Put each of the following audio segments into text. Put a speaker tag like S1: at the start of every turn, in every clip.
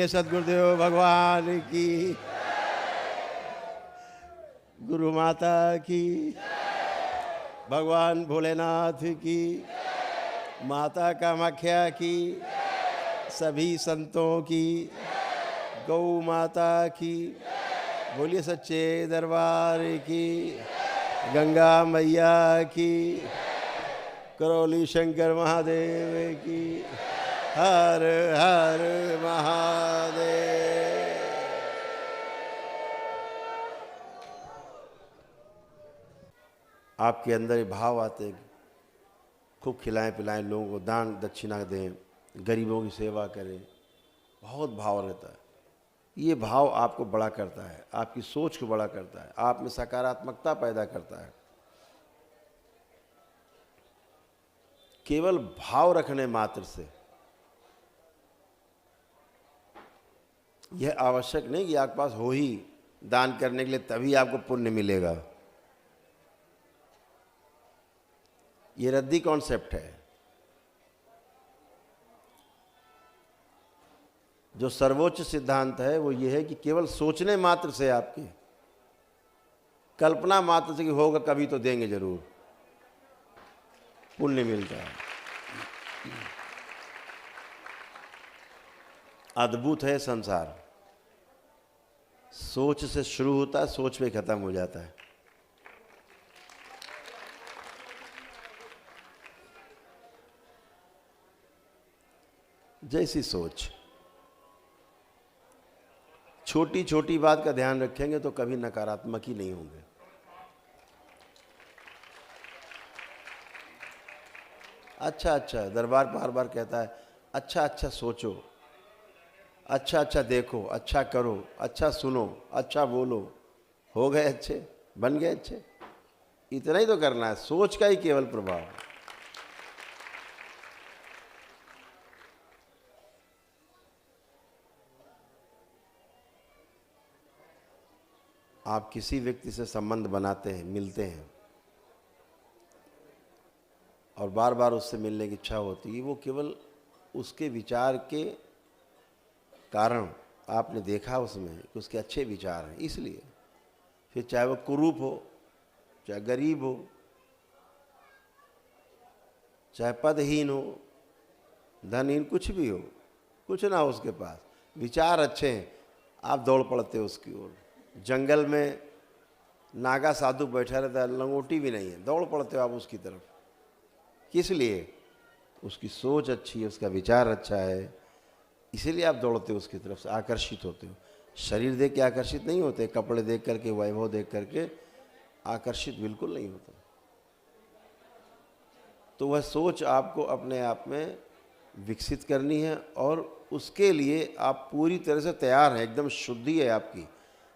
S1: बोलिए सद्गुरुदेव भगवान की, गुरु माता की, भगवान भोलेनाथ की, माता कामाख्या की, सभी संतों की, गौ माता की, बोलिए सच्चे दरबार की, गंगा मैया की, करौली शंकर महादेव की, हर हर महादेव। आपके अंदर ये भाव आते हैं, खूब खिलाएं पिलाएं, लोगों को दान दक्षिणा दें, गरीबों की सेवा करें, बहुत भाव रहता है। ये भाव आपको बड़ा करता है, आपकी सोच को बड़ा करता है, आप में सकारात्मकता पैदा करता है। केवल भाव रखने मात्र से यह आवश्यक नहीं कि आपके पास हो ही दान करने के लिए तभी आपको पुण्य मिलेगा। ये रद्दी कॉन्सेप्ट है। जो सर्वोच्च सिद्धांत है वो ये है कि केवल सोचने मात्र से, आपकी कल्पना मात्र से कि होगा कभी तो देंगे जरूर, पुण्य मिलता है। अद्भुत है संसार, सोच से शुरू होता है, सोच पे खत्म हो जाता है। जैसी सोच, छोटी छोटी बात का ध्यान रखेंगे तो कभी नकारात्मक ही नहीं होंगे। अच्छा अच्छा, दरबार बार बार कहता है अच्छा अच्छा सोचो, अच्छा अच्छा देखो, अच्छा करो, अच्छा सुनो, अच्छा बोलो, हो गए अच्छे, बन गए अच्छे। इतना ही तो करना है, सोच का ही केवल प्रभाव है। आप किसी व्यक्ति से संबंध बनाते हैं, मिलते हैं और बार बार उससे मिलने की इच्छा होती है, वो केवल उसके विचार के कारण आपने देखा उसमें कि उसके अच्छे विचार हैं, इसलिए। फिर चाहे वो कुरूप हो, चाहे गरीब हो, चाहे पदहीन हो, धनहीन, कुछ भी हो, कुछ ना हो उसके पास, विचार अच्छे हैं, आप दौड़ पड़ते हो उसकी ओर। जंगल में नागा साधु बैठा रहता है, लंगोटी भी नहीं है, दौड़ पड़ते हो आप उसकी तरफ। किस लिए? उसकी सोच अच्छी है, उसका विचार अच्छा है, इसीलिए आप दौड़ते हो उसकी तरफ से, आकर्षित होते हो। शरीर देख के आकर्षित नहीं होते, कपड़े देख करके, वैभव देख करके आकर्षित बिल्कुल नहीं होते। तो वह सोच आपको अपने आप में विकसित करनी है और उसके लिए आप पूरी तरह से तैयार हैं, एकदम शुद्धि है आपकी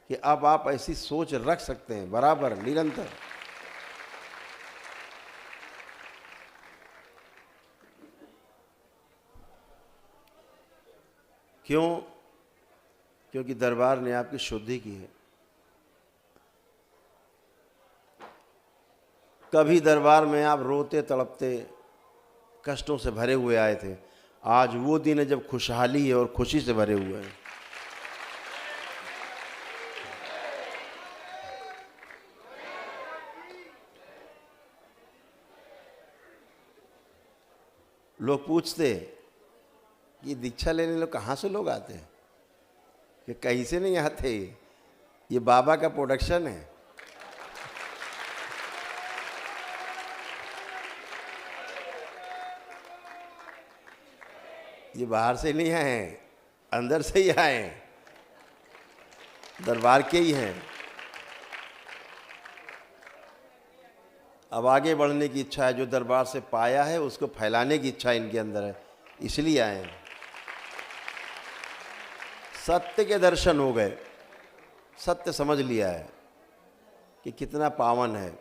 S1: कि अब आप ऐसी सोच रख सकते हैं बराबर, निरंतर। क्यों? क्योंकि दरबार ने आपकी शुद्धि की है। कभी दरबार में आप रोते तड़पते कष्टों से भरे हुए आए थे, आज वो दिन है जब खुशहाली है और खुशी से भरे हुए हैं। लोग पूछते कि दीक्षा लेने लोग कहाँ से लोग आते हैं, कि कहीं से नहीं आते, ये बाबा का प्रोडक्शन है। ये बाहर से नहीं आए हैं, अंदर से ही आए हैं, दरबार के ही हैं। अब आगे बढ़ने की इच्छा है, जो दरबार से पाया है उसको फैलाने की इच्छा इनके अंदर है, इसलिए आए हैं। सत्य के दर्शन हो गए, सत्य समझ लिया है कि कितना पावन है,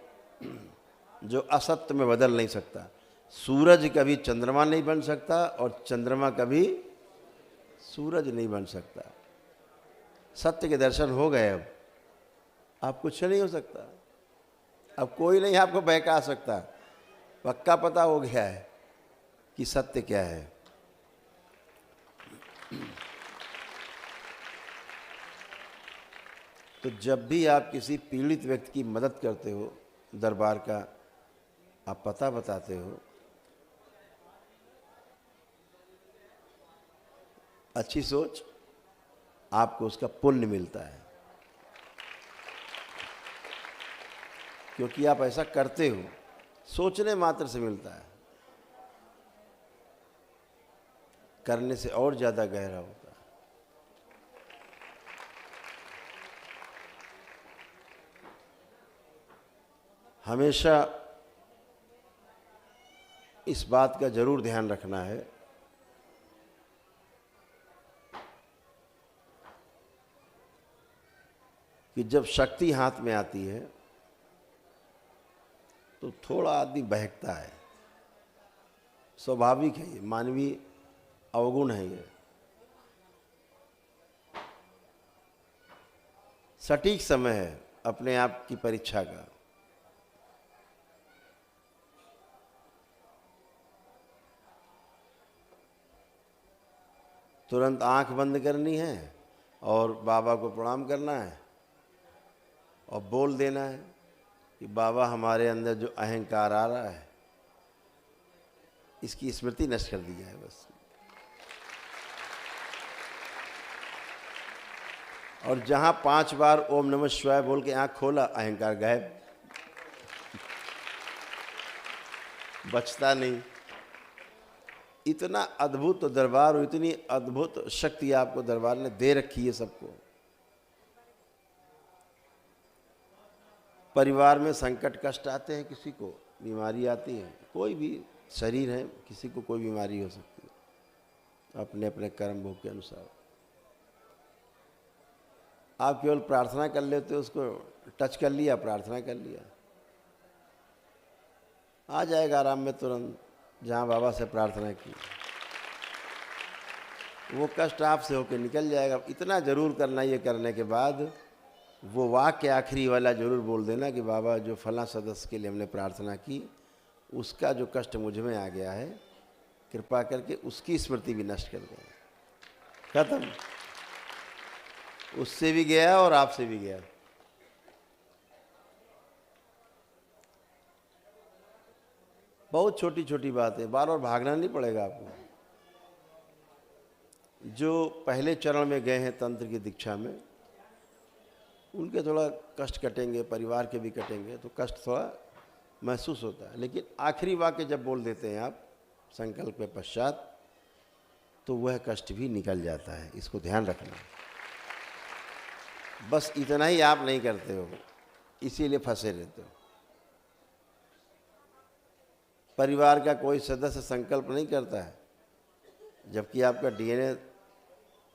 S1: जो असत्य में बदल नहीं सकता। सूरज कभी चंद्रमा नहीं बन सकता और चंद्रमा कभी सूरज नहीं बन सकता। सत्य के दर्शन हो गए, अब कुछ नहीं हो सकता, अब कोई नहीं आपको बहका सकता। पक्का पता हो गया है कि सत्य क्या है। तो जब भी आप किसी पीड़ित व्यक्ति की मदद करते हो, दरबार का आप पता बताते हो, अच्छी सोच, आपको उसका पुण्य मिलता है, क्योंकि आप ऐसा करते हो। सोचने मात्र से मिलता है, करने से और ज़्यादा गहरा होता है। हमेशा इस बात का जरूर ध्यान रखना है कि जब शक्ति हाथ में आती है तो थोड़ा आदमी बहकता है, स्वाभाविक है, ये मानवीय अवगुण है। ये सटीक समय है अपने आप की परीक्षा का। तुरंत आंख बंद करनी है और बाबा को प्रणाम करना है और बोल देना है कि बाबा, हमारे अंदर जो अहंकार आ रहा है इसकी स्मृति नष्ट कर दी जाए बस। और जहां 5 बार ओम नमः शिवाय बोल के आंख खोला, अहंकार गायब, बचता नहीं। इतना अद्भुत दरबार और इतनी अद्भुत शक्ति आपको दरबार ने दे रखी है सबको। परिवार में संकट कष्ट आते हैं, किसी को बीमारी आती है, कोई भी शरीर है, किसी को कोई बीमारी हो सकती है अपने अपने कर्म भोग के अनुसार। आप केवल प्रार्थना कर लेते हो, उसको टच कर लिया, प्रार्थना कर लिया, आ जाएगा आराम में तुरंत। जहाँ बाबा से प्रार्थना की वो कष्ट आपसे होकर निकल जाएगा। इतना जरूर करना, ये करने के बाद वो वाक्य आखिरी वाला जरूर बोल देना कि बाबा, जो फला सदस्य के लिए हमने प्रार्थना की उसका जो कष्ट मुझ में आ गया है, कृपा करके उसकी स्मृति भी नष्ट कर दें। खत्म, उससे भी गया और आपसे भी गया। बहुत छोटी छोटी बात है, बार बार भागना नहीं पड़ेगा आपको। जो पहले चरण में गए हैं तंत्र की दीक्षा में, उनके थोड़ा कष्ट कटेंगे, परिवार के भी कटेंगे, तो कष्ट थोड़ा महसूस होता है। लेकिन आखिरी वाक्य जब बोल देते हैं आप संकल्प के पश्चात, तो वह कष्ट भी निकल जाता है। इसको ध्यान रखना। बस इतना ही आप नहीं करते हो, इसीलिए फंसे रहते हो। परिवार का कोई सदस्य संकल्प नहीं करता है, जबकि आपका डीएनए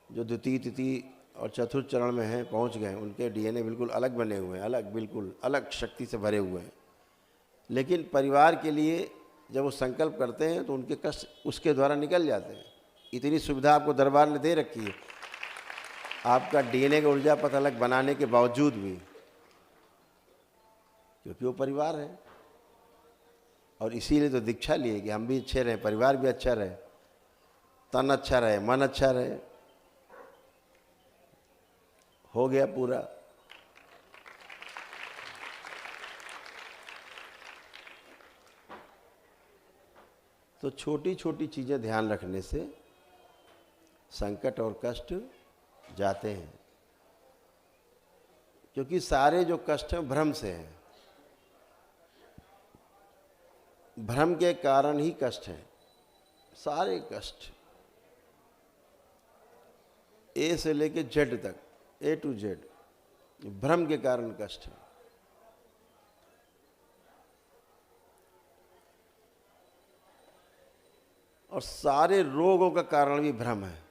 S1: जो द्वितीय तृतीय और चतुर्थ चरण में है, पहुंच गए, उनके डीएनए बिल्कुल अलग बने हुए हैं, अलग, बिल्कुल अलग शक्ति से भरे हुए हैं। लेकिन परिवार के लिए जब वो संकल्प करते हैं तो उनके कष्ट उसके द्वारा निकल जाते हैं। इतनी सुविधा आपको दरबार ने दे रखी है, आपका डीएनए का ऊर्जा पथ अलग बनाने के बावजूद भी, क्योंकि वो परिवार है। और इसीलिए तो दीक्षा लिए कि हम भी अच्छे रहें, परिवार भी अच्छा रहे, तन अच्छा रहे, मन अच्छा रहे। हो गया पूरा। तो छोटी छोटी चीज़ें ध्यान रखने से संकट और कष्ट जाते हैं, क्योंकि सारे जो कष्ट हैं भ्रम से हैं। भ्रम के कारण ही कष्ट हैं, सारे कष्ट, ए से लेके जेड तक, ए टू जेड, भ्रम के कारण कष्ट है। और सारे रोगों का कारण भी भ्रम है।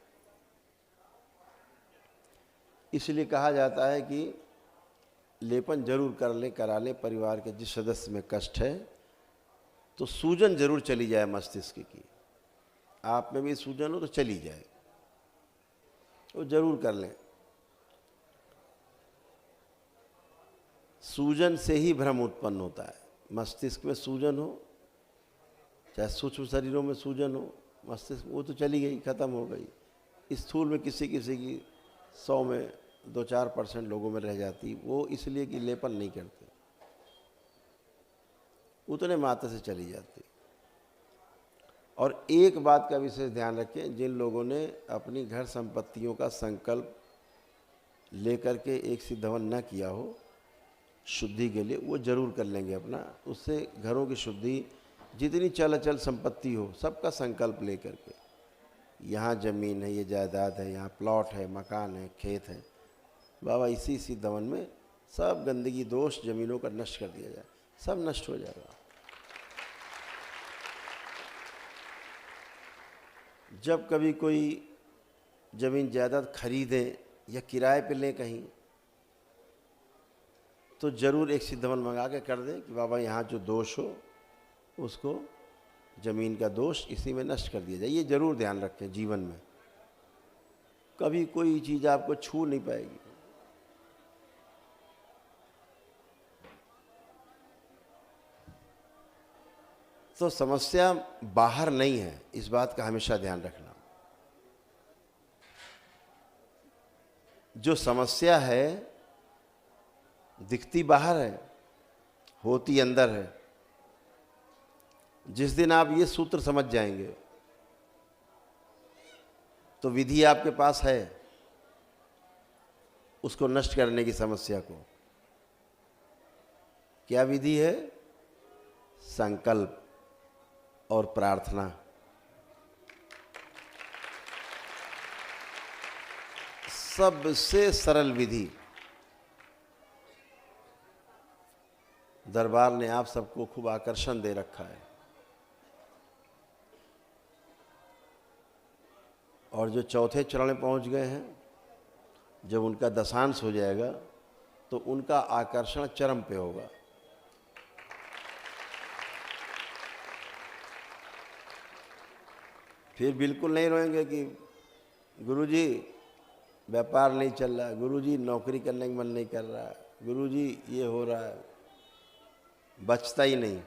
S1: इसलिए कहा जाता है कि लेपन जरूर कर ले, करा ले। परिवार के जिस सदस्य में कष्ट है तो सूजन जरूर चली जाए मस्तिष्क की। आप में भी सूजन हो तो चली जाए, वो जरूर कर लें। सूजन से ही भ्रम उत्पन्न होता है। मस्तिष्क में सूजन हो, चाहे सूक्ष्म शरीरों में सूजन हो, मस्तिष्क वो तो चली गई, खत्म हो गई। स्थूल में किसी किसी की 100 में 2-4% लोगों में रह जाती, वो इसलिए कि लेपन नहीं करते, उतने मात्रा से चली जाती। और एक बात का विशेष ध्यान रखें, जिन लोगों ने अपनी घर संपत्तियों का संकल्प लेकर के एक सिद्ध हवन न किया हो शुद्धि के लिए, वो जरूर कर लेंगे अपना। उससे घरों की शुद्धि, जितनी चल अचल संपत्ति हो सबका संकल्प लेकर के, यहाँ ज़मीन है, ये जायदाद है, यहाँ प्लॉट है, मकान है, खेत है, बाबा इसी सिद्ध हवन में सब गंदगी दोष ज़मीनों का नष्ट कर दिया जाए, सब नष्ट हो जाएगा। जब कभी कोई ज़मीन जायदाद खरीदें या किराए पे लें कहीं, तो ज़रूर एक सिद्ध हवन मंगा के कर दें कि बाबा यहाँ जो दोष हो उसको, ज़मीन का दोष इसी में नष्ट कर दिया जाए। ये ज़रूर ध्यान रखें जीवन में, कभी कोई चीज़ आपको छू नहीं पाएगी। तो समस्या बाहर नहीं है, इस बात का हमेशा ध्यान रखना। जो समस्या है दिखती बाहर है, होती अंदर है। जिस दिन आप ये सूत्र समझ जाएंगे तो विधि आपके पास है उसको नष्ट करने की, समस्या को। क्या विधि है? संकल्प और प्रार्थना। सबसे सरल विधि। दरबार ने आप सबको खूब आकर्षण दे रखा है, और जो चौथे चरण में पहुंच गए हैं, जब उनका दशांश हो जाएगा तो उनका आकर्षण चरम पे होगा। फिर बिल्कुल नहीं रोएंगे कि गुरुजी व्यापार नहीं चल रहा, गुरुजी नौकरी करने का मन नहीं कर रहा, गुरुजी ये हो रहा है, बचता ही नहीं।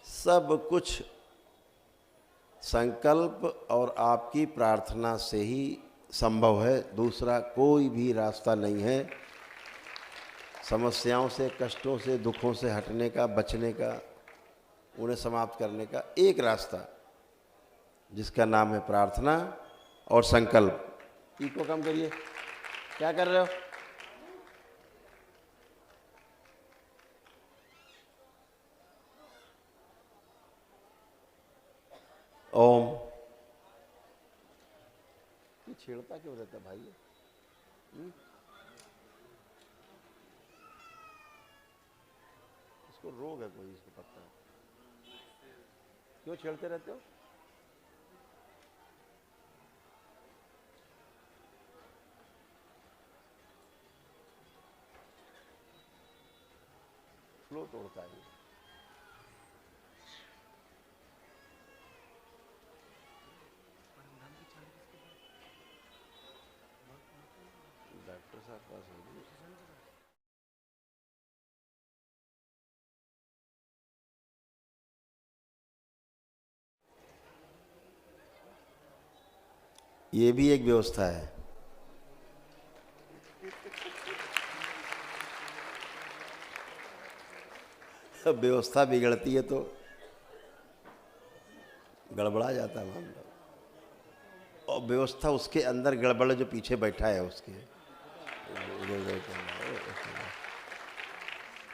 S1: सब कुछ संकल्प और आपकी प्रार्थना से ही संभव है, दूसरा कोई भी रास्ता नहीं है। समस्याओं से, कष्टों से, दुखों से हटने का, बचने का, उन्हें समाप्त करने का एक रास्ता, जिसका नाम है प्रार्थना और संकल्प। इको कम करिए, क्या कर रहे हो? ओम। ये छेड़ता क्यों रहता भाई? इसको रोग है कोई, इसको पता है। क्यों छेड़ते रहते हो? फ्लो तोड़ता है। डॉक्टर साहब पास हो गए। ये भी एक व्यवस्था है। व्यवस्था बिगड़ती है तो गड़बड़ा जाता है मामला, और व्यवस्था उसके अंदर गड़बड़ जो पीछे बैठा है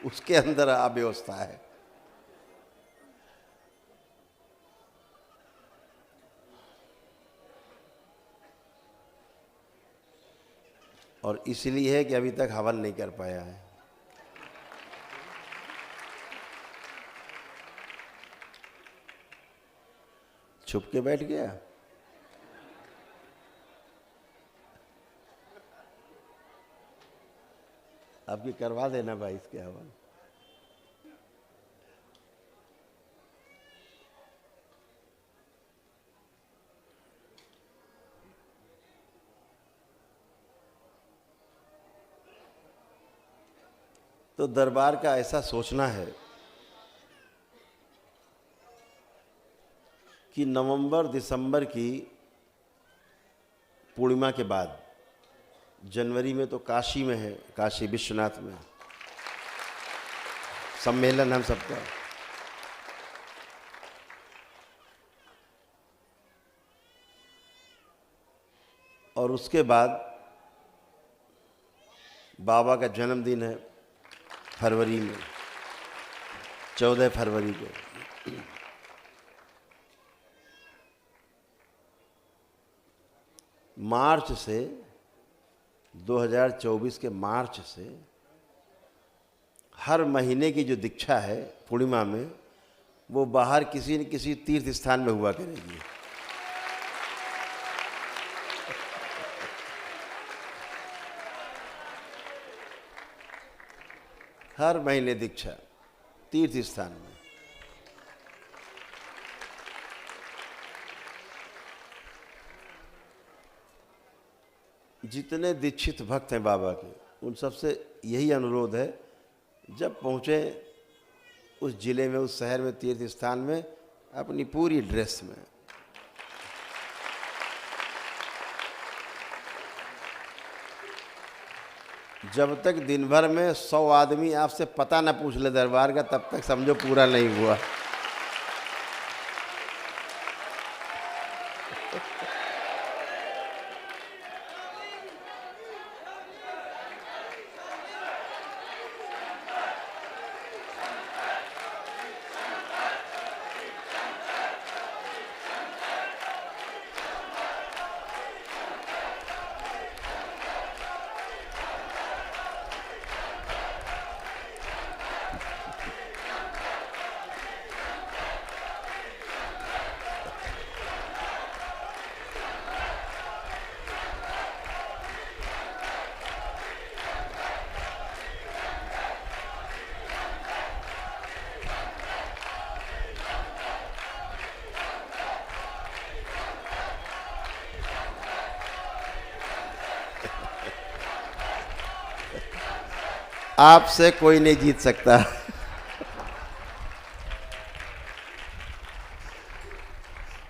S1: उसके अंदर अव्यवस्था है। और इसलिए है कि अभी तक हवन नहीं कर पाया है। छुप के बैठ गया। आपकी करवा देना भाई इसके हवन। तो दरबार का ऐसा सोचना है कि नवंबर दिसंबर की पूर्णिमा के बाद जनवरी में तो काशी में है, काशी विश्वनाथ में सम्मेलन हम सबका, और उसके बाद बाबा का जन्मदिन है फरवरी में, 14 फरवरी को। मार्च से 2024 के मार्च से हर महीने की जो दीक्षा है पूर्णिमा में, वो बाहर किसी न किसी तीर्थ स्थान में हुआ करेगी। हर महीने दीक्षा तीर्थ स्थान में। जितने दीक्षित भक्त हैं बाबा के, उन सबसे यही अनुरोध है, जब पहुँचे उस जिले में, उस शहर में, तीर्थ स्थान में, अपनी पूरी ड्रेस में, जब तक दिन भर में 100 आदमी आपसे पता न पूछ ले दरबार का, तब तक समझो पूरा नहीं हुआ। आपसे कोई नहीं जीत सकता।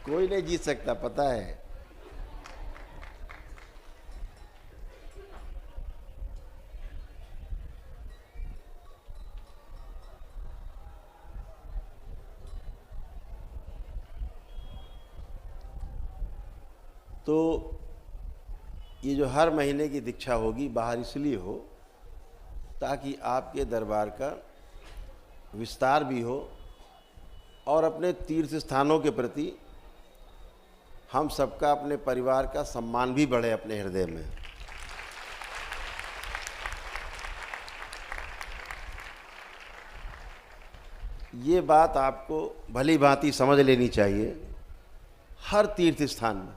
S1: कोई नहीं जीत सकता, पता है। तो ये जो हर महीने की दीक्षा होगी बाहर इसलिए हो ताकि आपके दरबार का विस्तार भी हो और अपने तीर्थ स्थानों के प्रति हम सबका, अपने परिवार का सम्मान भी बढ़े अपने हृदय में। ये बात आपको भली भांति समझ लेनी चाहिए। हर तीर्थ स्थान में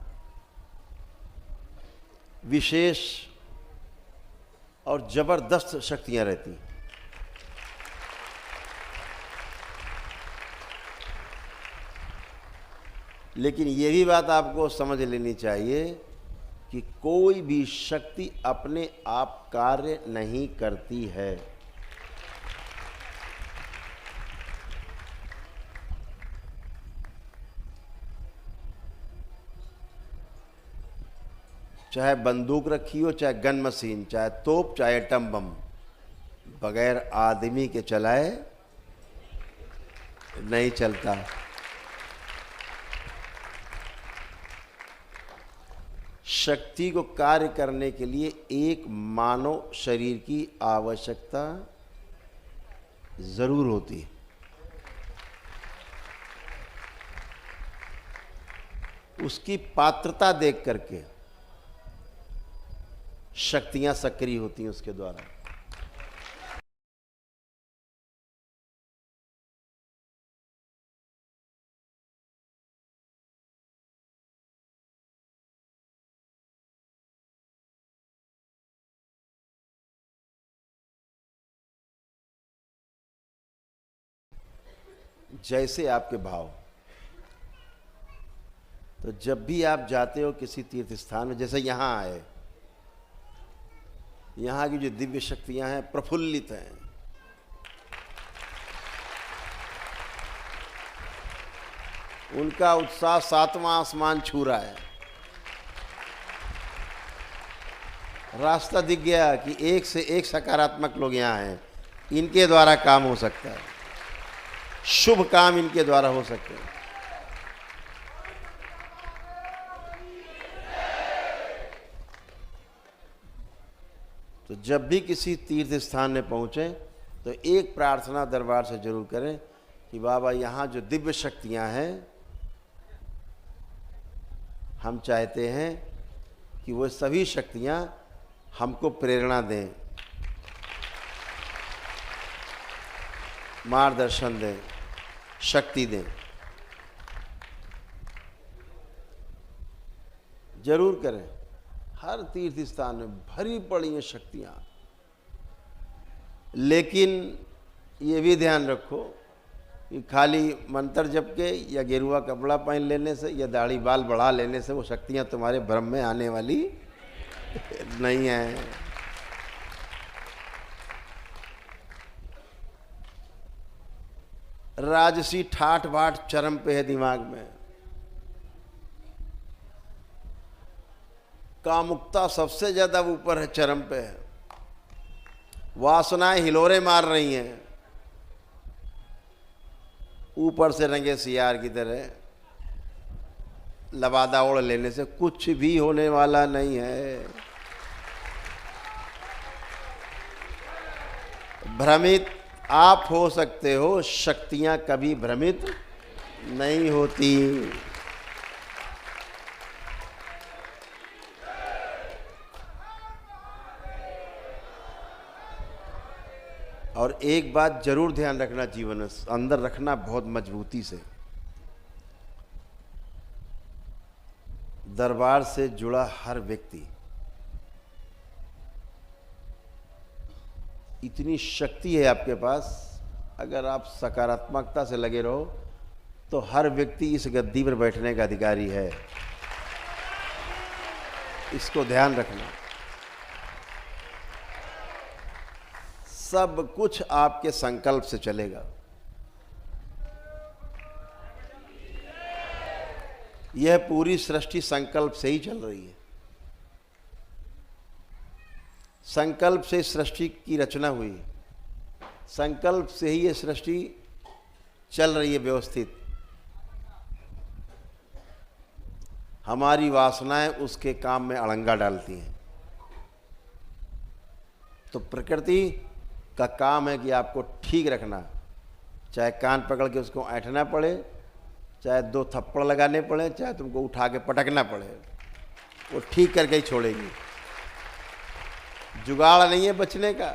S1: विशेष और जबरदस्त शक्तियां रहती हैं। लेकिन ये भी बात आपको समझ लेनी चाहिए कि कोई भी शक्ति अपने आप कार्य नहीं करती है। चाहे बंदूक रखी हो, चाहे गन मशीन, चाहे तोप, चाहे एटम बम, बगैर आदमी के चलाए नहीं चलता। शक्ति को कार्य करने के लिए एक मानव शरीर की आवश्यकता जरूर होती है। उसकी पात्रता देख करके शक्तियां सक्रिय होती हैं उसके द्वारा। जैसे आपके भाव। तो जब भी आप जाते हो किसी तीर्थ स्थान में, जैसे यहां आए, यहाँ की जो दिव्य शक्तियां हैं प्रफुल्लित हैं। उनका उत्साह सातवां आसमान छू रहा है। रास्ता दिख गया कि एक से एक सकारात्मक लोग यहाँ हैं, इनके द्वारा काम हो सकता है, शुभ काम इनके द्वारा हो सकते हैं। तो जब भी किसी तीर्थ स्थान में पहुँचें तो एक प्रार्थना दरबार से जरूर करें कि बाबा यहाँ जो दिव्य शक्तियाँ हैं, हम चाहते हैं कि वो सभी शक्तियाँ हमको प्रेरणा दें, मार्गदर्शन दें, शक्ति दें। जरूर करें। हर तीर्थ स्थान में भरी पड़ी हैं शक्तियाँ, लेकिन ये भी ध्यान रखो कि खाली मंत्र जप के या गेरुआ कपड़ा पहन लेने से या दाढ़ी बाल बढ़ा लेने से वो शक्तियाँ तुम्हारे भ्रम में आने वाली नहीं है। राजसी ठाठ बाट चरम पे है दिमाग में, कामुकता सबसे ज्यादा ऊपर है, चरम पे है, वासनाएं हिलोरे मार रही हैं, ऊपर से रंगे सियार की तरह लबादा ओढ़ लेने से कुछ भी होने वाला नहीं है। भ्रमित आप हो सकते हो, शक्तियां कभी भ्रमित नहीं होती। और एक बात जरूर ध्यान रखना, जीवन में अंदर रखना बहुत मजबूती से, दरबार से जुड़ा हर व्यक्ति इतनी शक्ति है आपके पास, अगर आप सकारात्मकता से लगे रहो तो हर व्यक्ति इस गद्दी पर बैठने का अधिकारी है। इसको ध्यान रखना। सब कुछ आपके संकल्प से चलेगा। यह पूरी सृष्टि संकल्प से ही चल रही है। संकल्प से सृष्टि की रचना हुई, संकल्प से ही यह सृष्टि चल रही है व्यवस्थित। हमारी वासनाएं उसके काम में अड़ंगा डालती हैं। तो प्रकृति का काम है कि आपको ठीक रखना, चाहे कान पकड़ के उसको ऐंठना पड़े, चाहे 2 थप्पड़ लगाने पड़े, चाहे तुमको उठा के पटकना पड़े, वो ठीक करके ही छोड़ेगी। जुगाड़ नहीं है बचने का।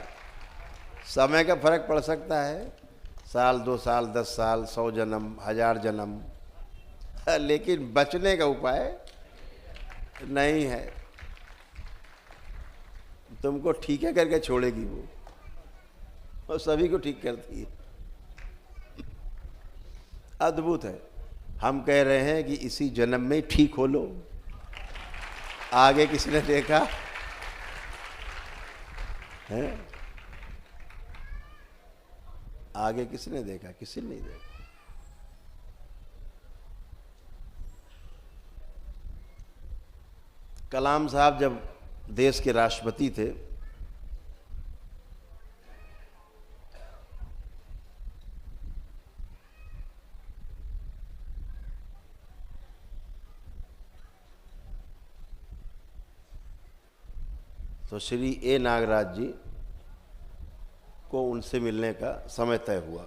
S1: समय का फर्क पड़ सकता है, साल 2 साल 10 साल 100 जन्म 1000 जन्म, लेकिन बचने का उपाय नहीं है। तुमको ठीक है करके छोड़ेगी वो, और सभी को ठीक करती है। अद्भुत है। हम कह रहे हैं कि इसी जन्म में ठीक हो लो। आगे किसने देखा है? आगे किसने देखा? किसी ने नहीं देखा। कलाम साहब जब देश के राष्ट्रपति थे, तो श्री ए नागराज जी को उनसे मिलने का समय तय हुआ।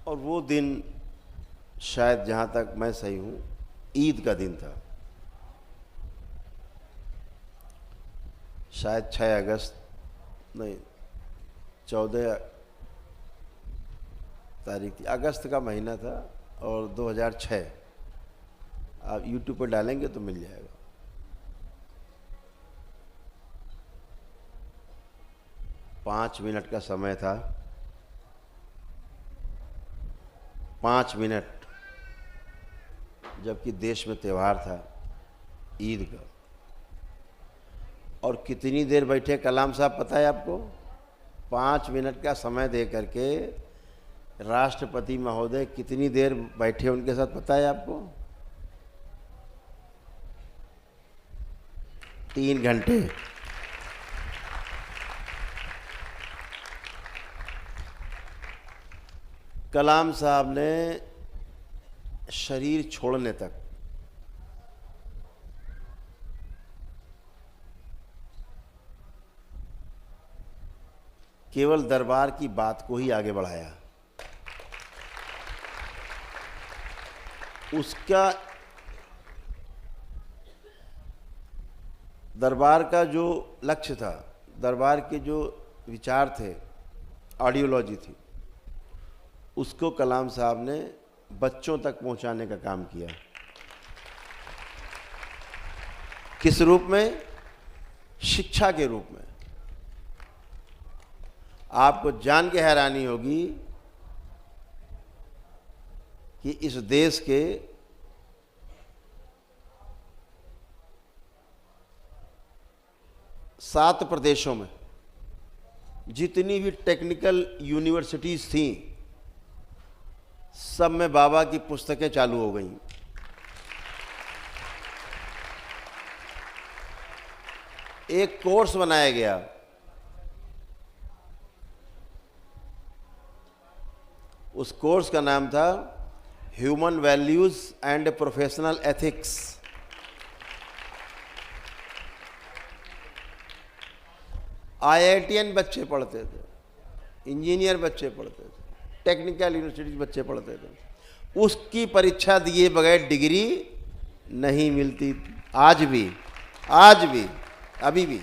S1: और वो दिन शायद जहाँ तक मैं सही हूँ ईद का दिन था, शायद 6 अगस्त नहीं 14 तारीख थी, अगस्त का महीना था और 2006। आप यूट्यूब पर डालेंगे तो मिल जाएगा। पाँच मिनट का समय था, 5 मिनट, जबकि देश में त्यौहार था ईद का। और कितनी देर बैठे कलाम साहब पता है आपको? 5 मिनट का समय दे करके राष्ट्रपति महोदय कितनी देर बैठे उनके साथ पता है आपको? 3 घंटे। कलाम साहब ने शरीर छोड़ने तक केवल दरबार की बात को ही आगे बढ़ाया। उसका दरबार का जो लक्ष्य था, दरबार के जो विचार थे, आइडियोलॉजी थी, उसको कलाम साहब ने बच्चों तक पहुंचाने का काम किया। किस रूप में? शिक्षा के रूप में। आपको जान के हैरानी होगी कि इस देश के सात प्रदेशों में जितनी भी टेक्निकल यूनिवर्सिटीज थीं, सब में बाबा की पुस्तकें चालू हो गईं। एक कोर्स बनाया गया, उस कोर्स का नाम था human values and professional ethics. IITian बच्चे पढ़ते थे, इंजीनियर बच्चे पढ़ते थे, टेक्निकल यूनिवर्सिटी बच्चे पढ़ते थे। उसकी परीक्षा दिए बगैर डिग्री नहीं मिलती। आज भी अभी भी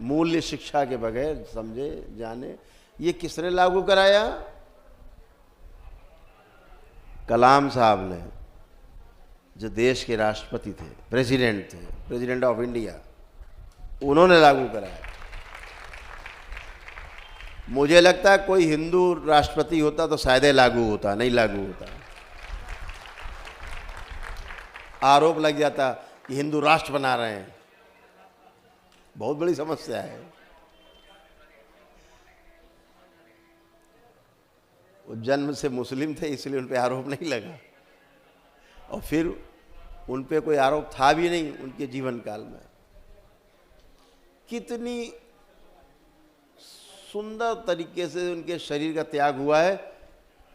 S1: मूल्य शिक्षा के बगैर समझे जाने। ये किसने लागू कराया? कलाम साहब ने, जो देश के राष्ट्रपति थे, प्रेसिडेंट ऑफ इंडिया, उन्होंने लागू कराया। मुझे लगता है कोई हिंदू राष्ट्रपति होता तो शायद लागू होता, नहीं लागू होता। आरोप लग जाता कि हिंदू राष्ट्र बना रहे हैं। बहुत बड़ी समस्या है। वो जन्म से मुस्लिम थे, इसलिए उन पे आरोप नहीं लगा, और फिर उन पे कोई आरोप था भी नहीं उनके जीवन काल में। कितनी सुंदर तरीके से उनके शरीर का त्याग हुआ है।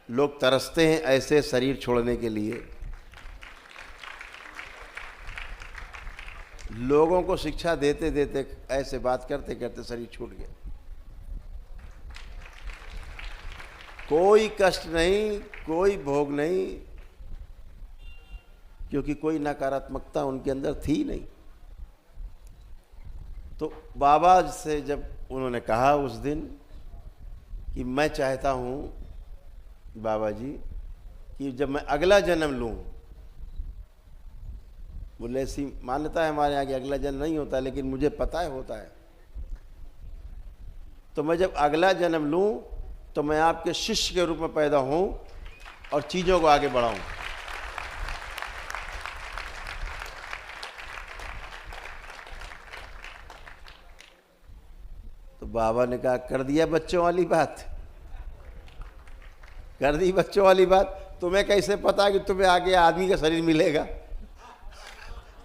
S1: लोग तरसते हैं ऐसे शरीर छोड़ने के लिए। लोगों को शिक्षा देते देते ऐसे बात करते करते शरीर छूट गया। कोई कष्ट नहीं, कोई भोग नहीं, क्योंकि कोई नकारात्मकता उनके अंदर थी नहीं। तो बाबा से जब उन्होंने कहा उस दिन कि मैं चाहता हूँ बाबा जी कि जब मैं अगला जन्म लूँ, बोले ऐसी मान्यता है हमारे यहाँ कि अगला जन्म नहीं होता, लेकिन मुझे पता है होता है। तो मैं जब अगला जन्म लूँ तो मैं आपके शिष्य के रूप में पैदा हूँ और चीज़ों को आगे बढ़ाऊँ। तो बाबा ने कहा कर दिया बच्चों वाली बात, कर दी बच्चों वाली बात। तुम्हें कैसे पता कि तुम्हें आगे आदमी का शरीर मिलेगा?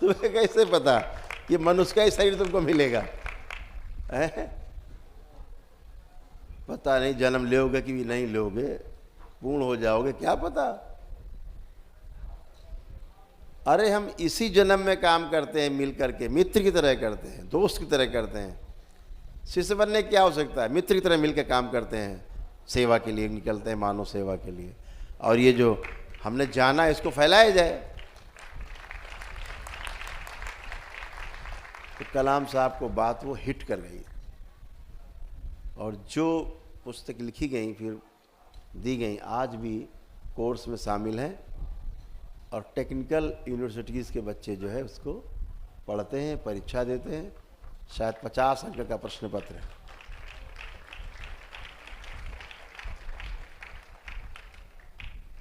S1: तुम्हें कैसे पता कि मनुष्य का ही शरीर तुमको मिलेगा? है? पता नहीं जन्म लोगे कि भी नहीं लोगे, पूर्ण हो जाओगे, क्या पता। अरे हम इसी जन्म में काम करते हैं, मिल करके मित्र की तरह करते हैं, दोस्त की तरह करते हैं। शिष्य बनने क्या हो सकता है? मित्र की तरह मिलकर काम करते हैं, सेवा के लिए निकलते हैं, मानव सेवा के लिए। और ये जो हमने जाना है इसको फैलाया जाए। तो कलाम साहब को बात वो हिट कर गई, और जो पुस्तक लिखी गई फिर दी गई, आज भी कोर्स में शामिल हैं, और टेक्निकल यूनिवर्सिटीज़ के बच्चे जो है उसको पढ़ते हैं, परीक्षा देते हैं। शायद 50 अंक का प्रश्न पत्र है।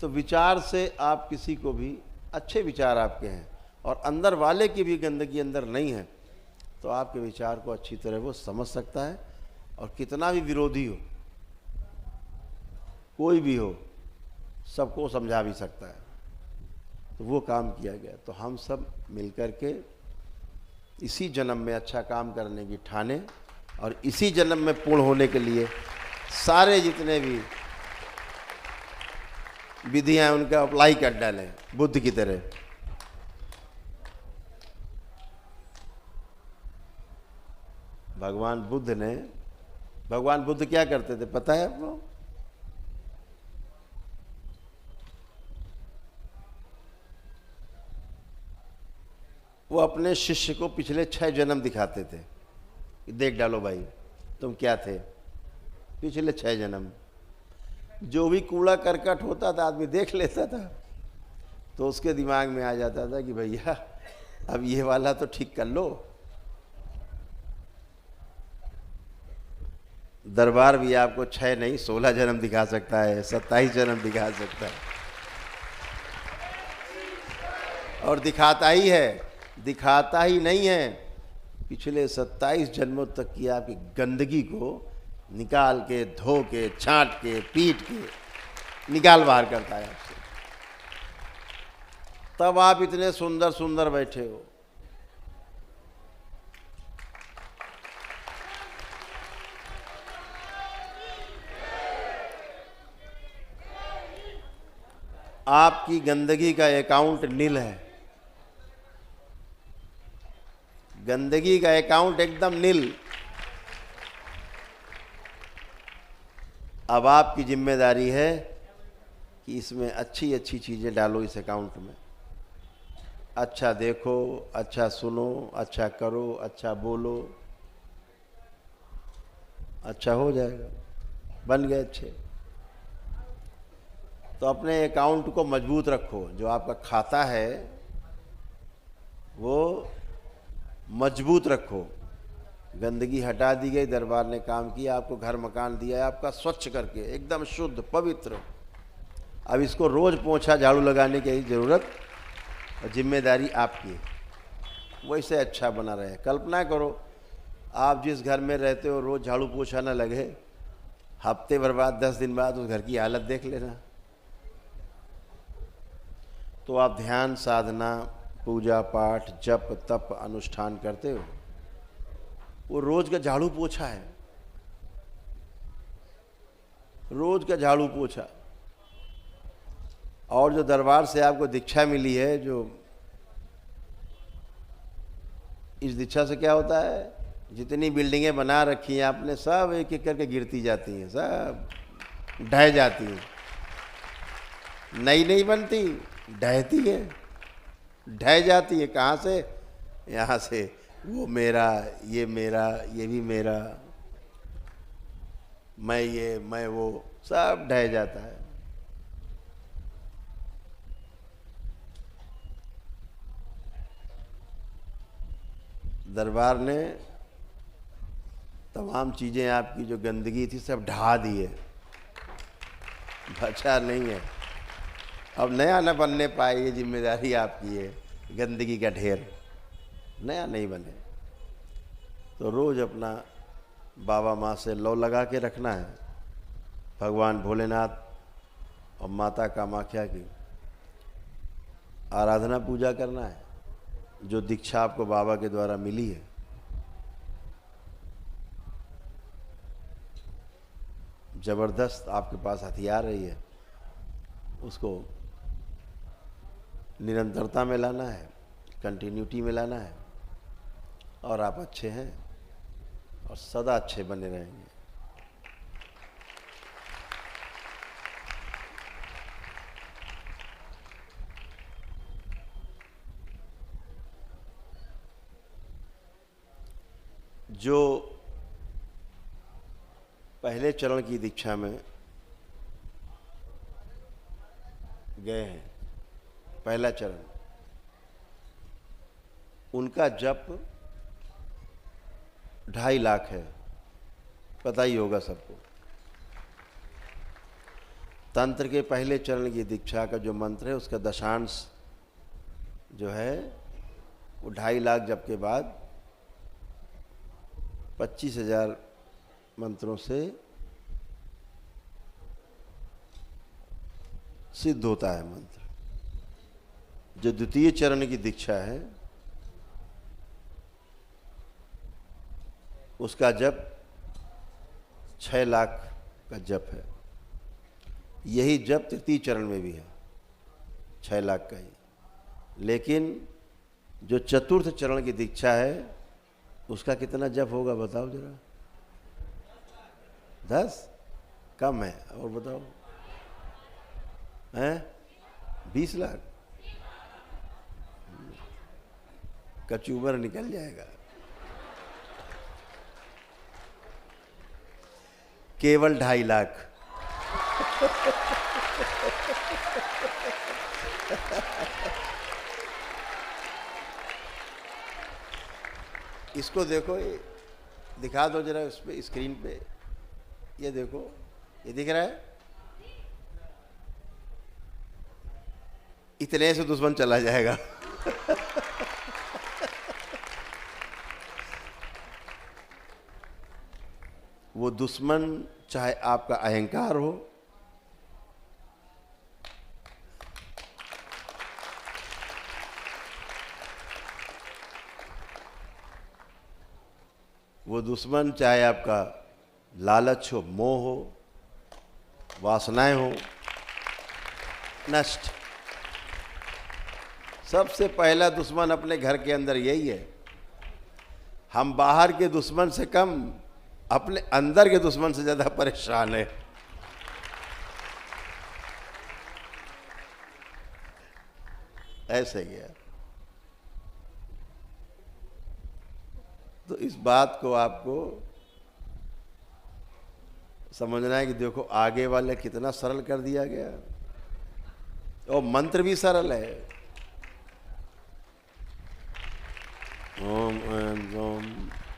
S1: तो विचार से आप किसी को भी, अच्छे विचार आपके हैं और अंदर वाले की भी गंदगी अंदर नहीं है, तो आपके विचार को अच्छी तरह वो समझ सकता है, और कितना भी विरोधी हो, कोई भी हो, सबको समझा भी सकता है। तो वो काम किया गया। तो हम सब मिलकर के इसी जन्म में अच्छा काम करने की ठाने, और इसी जन्म में पूर्ण होने के लिए सारे जितने भी विधियां उनका अप्लाई कर डालें बुद्ध की तरह। भगवान बुद्ध क्या करते थे पता है आपको? वो अपने शिष्य को पिछले 6 जन्म दिखाते थे। देख डालो भाई तुम क्या थे पिछले 6 जन्म। जो भी कूड़ा करकट होता था आदमी देख लेता था, तो उसके दिमाग में आ जाता था कि भैया अब ये वाला तो ठीक कर लो। दरबार भी आपको 6 नहीं 16 जन्म दिखा सकता है, 27 जन्म दिखा सकता है, और दिखाता ही है, दिखाता ही नहीं है। पिछले 27 जन्मों तक की आपकी गंदगी को निकाल के, धो के, छांट के, पीट के निकाल बाहर करता है आपसे। तब आप इतने सुंदर सुंदर बैठे हो। आपकी गंदगी का अकाउंट नील है, गंदगी का अकाउंट एकदम नील। अब आपकी जिम्मेदारी है कि इसमें अच्छी अच्छी चीज़ें डालो इस अकाउंट में। अच्छा देखो, अच्छा सुनो, अच्छा करो, अच्छा बोलो, अच्छा हो जाएगा, बन गए अच्छे। तो अपने अकाउंट को मजबूत रखो। जो आपका खाता है वो मजबूत रखो। गंदगी हटा दी गई, दरबार ने काम किया, आपको घर मकान दिया है आपका स्वच्छ करके, एकदम शुद्ध पवित्र। अब इसको रोज़ पोंछा झाड़ू लगाने की ज़रूरत और जिम्मेदारी आपकी है। वैसे अच्छा बना रहे। कल्पना करो आप जिस घर में रहते हो रोज़ झाड़ू पोछा ना लगे, हफ्ते भर बाद 10 दिन बाद उस घर की हालत देख लेना। तो आप ध्यान साधना, पूजा पाठ, जप तप अनुष्ठान करते हो, वो रोज का झाड़ू पोछा है, रोज का झाड़ू पोछा। और जो दरबार से आपको दीक्षा मिली है, जो इस दीक्षा से क्या होता है, जितनी बिल्डिंगें बना रखी हैं आपने सब एक एक करके गिरती जाती हैं, सब ढह जाती हैं, नई नहीं बनती, ढहती है, ढह जाती है। कहाँ से? यहाँ से। वो मेरा, ये भी मेरा, मैं ये, मैं वो, सब ढह जाता है। दरबार ने तमाम चीज़ें आपकी जो गंदगी थी सब ढहा दी है, बचा नहीं है। अब नया न बनने पाए, ये जिम्मेदारी आपकी है। गंदगी का ढेर नया नहीं बने। तो रोज़ अपना बाबा माँ से लौ लगा के रखना है, भगवान भोलेनाथ और माता कामाख्या की आराधना पूजा करना है। जो दीक्षा आपको बाबा के द्वारा मिली है, जबरदस्त आपके पास हथियार रही है, उसको निरंतरता में लाना है, कंटिन्यूटी में लाना है, और आप अच्छे हैं और सदा अच्छे बने रहेंगे। जो पहले चरण की दीक्षा में गए हैं, पहला चरण, उनका जप 2.5 लाख है, पता ही होगा सबको। तंत्र के पहले चरण की दीक्षा का जो मंत्र है उसका दशांश जो है वो 2.5 लाख जप के बाद 25,000 मंत्रों से सिद्ध होता है मंत्र। जो द्वितीय चरण की दीक्षा है उसका जप 6 लाख का जप है। यही जप तृतीय चरण में भी है, 6 लाख का ही। लेकिन जो चतुर्थ चरण की दीक्षा है उसका कितना जप होगा बताओ जरा? 10? कम है, और बताओ? हैं? 20 लाख? कचूबर निकल जाएगा। केवल 2.5 लाख। इसको देखो, ये दिखा दो जरा उस पे, स्क्रीन पे। ये देखो, ये दिख रहा है? इतने से दुश्मन चला जाएगा। वो दुश्मन चाहे आपका अहंकार हो, वो दुश्मन चाहे आपका लालच हो, मोह हो, वासनाएं हो, नष्ट। सबसे पहला दुश्मन अपने घर के अंदर यही है। हम बाहर के दुश्मन से कम अपने अंदर के दुश्मन से ज्यादा परेशान है। ऐसे ही है। तो इस बात को आपको समझना है कि देखो आगे वाले कितना सरल कर दिया गया, और मंत्र भी सरल है। ओम ऐं ओम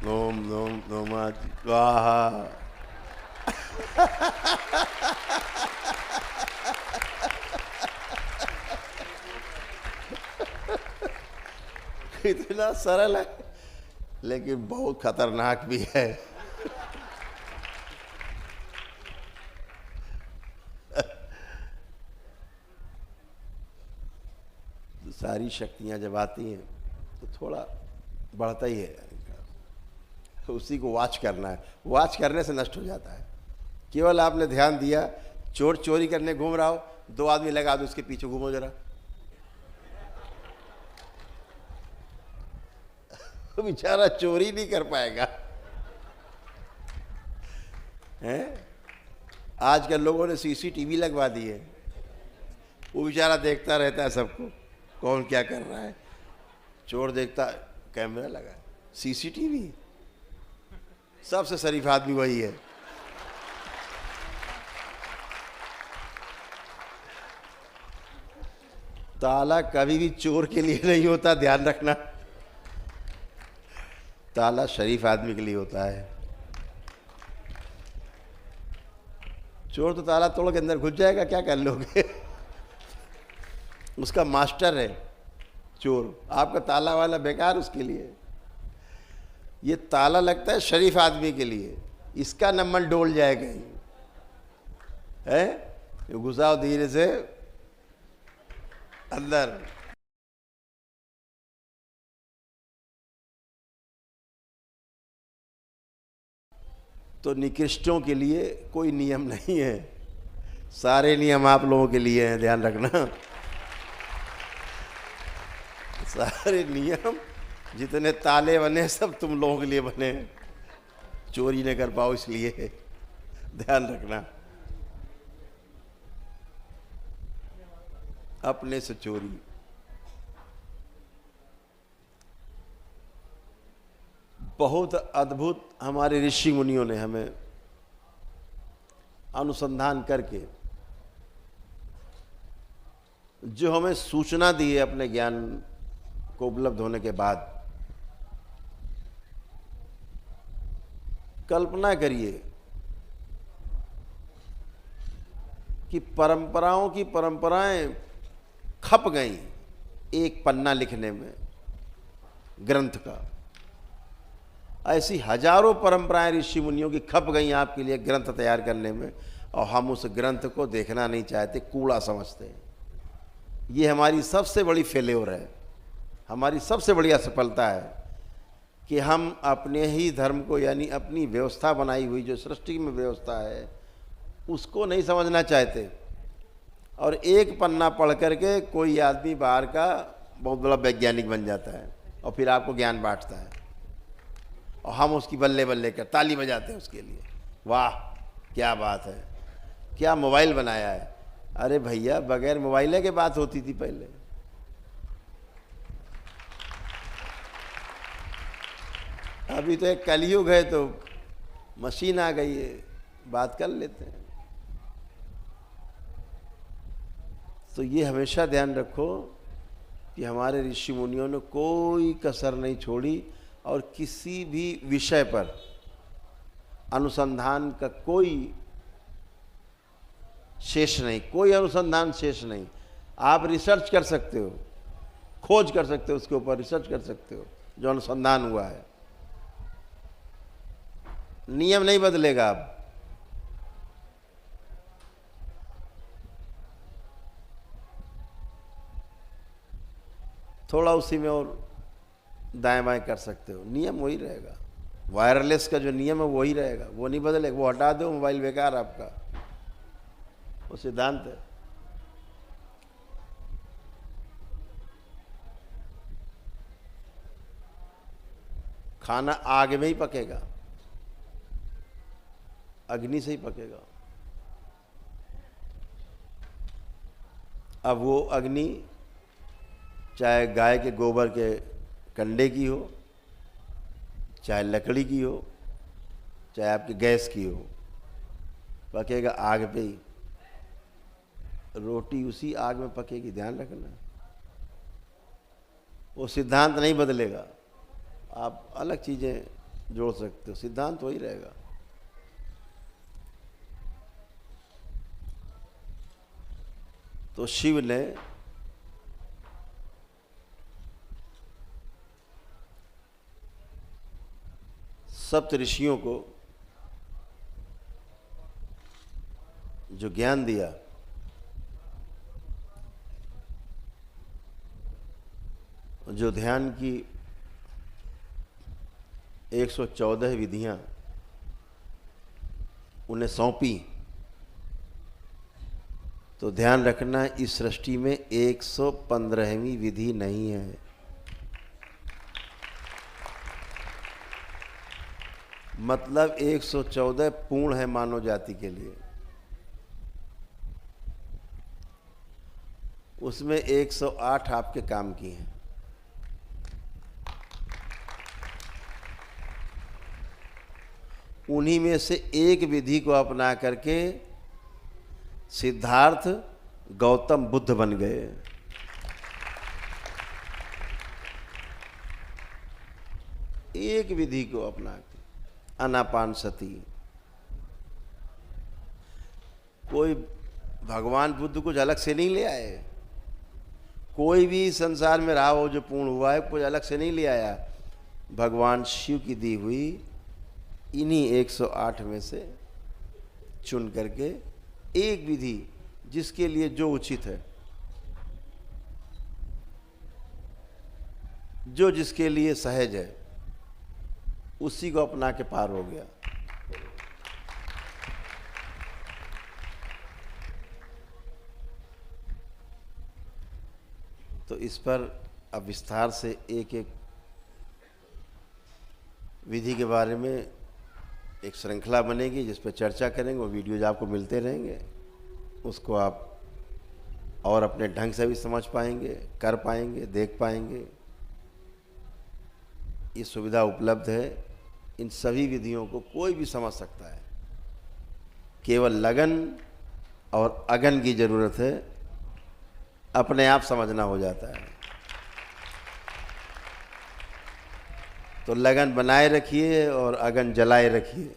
S1: ओम ओम नमः स्वाहा। इतना सरल है लेकिन बहुत खतरनाक भी है। तो सारी शक्तियां जब आती हैं तो थोड़ा बढ़ता ही है। तो उसी को वॉच करना है। वॉच करने से नष्ट हो जाता है। केवल आपने ध्यान दिया, चोर चोरी करने घूम रहा हो, 2 आदमी लगा दो उसके पीछे घूमो जरा, तो बेचारा चोरी नहीं कर पाएगा। हैं? आजकल लोगों ने सीसीटीवी लगवा दी है, वो बेचारा देखता रहता है सबको, कौन क्या कर रहा है। चोर देखता, कैमरा लगा, सीसीटीवी। सबसे शरीफ आदमी वही है। ताला कभी भी चोर के लिए नहीं होता, ध्यान रखना। ताला शरीफ आदमी के लिए होता है। चोर तो ताला तोड़ के अंदर घुस जाएगा, क्या कर लोगे? उसका मास्टर है चोर, आपका ताला वाला बेकार उसके लिए। ये ताला लगता है शरीफ आदमी के लिए, इसका नंबर डोल जाएगा ही है। ये घुसाओ धीरे से अंदर। तो निकृष्टों के लिए कोई नियम नहीं है, सारे नियम आप लोगों के लिए हैं, ध्यान रखना। सारे नियम जितने ताले बने सब तुम लोगों के लिए बने, चोरी न कर पाओ इसलिए, ध्यान रखना। अपने से चोरी। बहुत अद्भुत हमारे ऋषि मुनियों ने हमें अनुसंधान करके जो हमें सूचना दी है अपने ज्ञान को उपलब्ध होने के बाद। कल्पना करिए कि परंपराओं की परंपराएं खप गईं एक पन्ना लिखने में, ग्रंथ का। ऐसी हजारों परंपराएं ऋषि मुनियों की खप गई आपके लिए ग्रंथ तैयार करने में, और हम उस ग्रंथ को देखना नहीं चाहते, कूड़ा समझते हैं। ये हमारी सबसे बड़ी फेल्योर है, हमारी सबसे बड़ी असफलता है कि हम अपने ही धर्म को, यानी अपनी व्यवस्था बनाई हुई जो सृष्टि में व्यवस्था है, उसको नहीं समझना चाहते। और एक पन्ना पढ़ करके कोई आदमी बाहर का बहुत बड़ा वैज्ञानिक बन जाता है और फिर आपको ज्ञान बांटता है, और हम उसकी बल्ले बल्ले कर ताली बजाते हैं उसके लिए, वाह क्या बात है, क्या मोबाइल बनाया है। अरे भैया, बगैर मोबाइल के बात होती थी पहले। अभी तो एक कलयुग है तो मशीन आ गई है, बात कर लेते हैं। तो ये हमेशा ध्यान रखो कि हमारे ऋषि मुनियों ने कोई कसर नहीं छोड़ी, और किसी भी विषय पर अनुसंधान का कोई शेष नहीं, कोई अनुसंधान शेष नहीं। आप रिसर्च कर सकते हो, खोज कर सकते हो, उसके ऊपर रिसर्च कर सकते हो, जो अनुसंधान हुआ है। नियम नहीं बदलेगा। अब थोड़ा उसी में और दाएं बाएं कर सकते हो, नियम वही रहेगा। वायरलेस का जो नियम है वही रहेगा, वो नहीं बदलेगा। वो हटा दो, मोबाइल बेकार आपका, वो सिद्धांत है। खाना आग में ही पकेगा, अग्नि से ही पकेगा। अब वो अग्नि चाहे गाय के गोबर के कंडे की हो, चाहे लकड़ी की हो, चाहे आपकी गैस की हो, पकेगा आग पे ही। रोटी उसी आग में पकेगी, ध्यान रखना। वो सिद्धांत नहीं बदलेगा। आप अलग चीज़ें जोड़ सकते हो, सिद्धांत वही रहेगा। तो शिव ने सप्त ऋषियों को जो ज्ञान दिया, जो ध्यान की 114 विधियां उन्हें सौंपी, तो ध्यान रखना इस सृष्टि में 115वीं विधि नहीं है। मतलब 114 पूर्ण है मानव जाति के लिए, उसमें 108 आपके काम की हैं। उन्हीं में से एक विधि को अपना करके सिद्धार्थ गौतम बुद्ध बन गए। एक विधि को अपना के आनापान सती। कोई भगवान बुद्ध कुछ अलग से नहीं ले आए, कोई भी संसार में रहा हो जो पूर्ण हुआ है, कुछ अलग से नहीं ले आया। भगवान शिव की दी हुई इन्हीं 108 में से चुन करके एक विधि, जिसके लिए जो उचित है, जो जिसके लिए सहज है, उसी को अपना के पार हो गया। तो इस पर अब विस्तार से एक एक विधि के बारे में एक श्रृंखला बनेगी, जिस पर चर्चा करेंगे। वो वीडियोज आपको मिलते रहेंगे, उसको आप और अपने ढंग से भी समझ पाएंगे, कर पाएंगे, देख पाएंगे। ये सुविधा उपलब्ध है। इन सभी विधियों को कोई भी समझ सकता है, केवल लगन और अगन की ज़रूरत है, अपने आप समझना हो जाता है। तो लगन बनाए रखिए और अगन जलाए रखिए,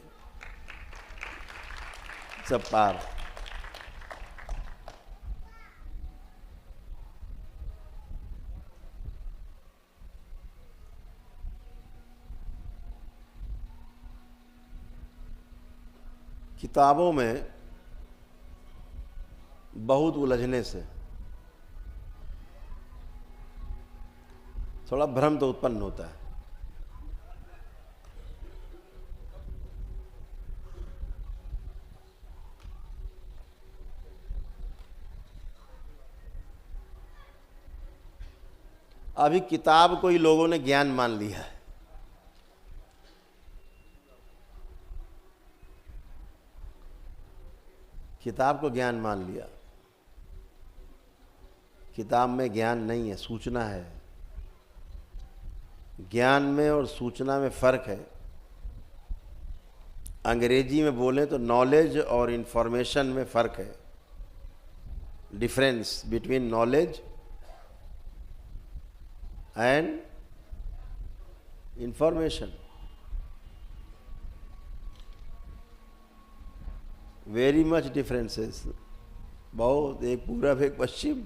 S1: सब पार। किताबों में बहुत उलझने से थोड़ा भ्रम तो उत्पन्न होता है। अभी किताब को ही लोगों ने ज्ञान मान लिया है। किताब को ज्ञान मान लिया। किताब में ज्ञान नहीं है, सूचना है। ज्ञान में और सूचना में फर्क है। अंग्रेजी में बोलें तो नॉलेज और इंफॉर्मेशन में फर्क है। Difference between knowledge and information, very much differences, बहुत। एक पूरब एक पश्चिम।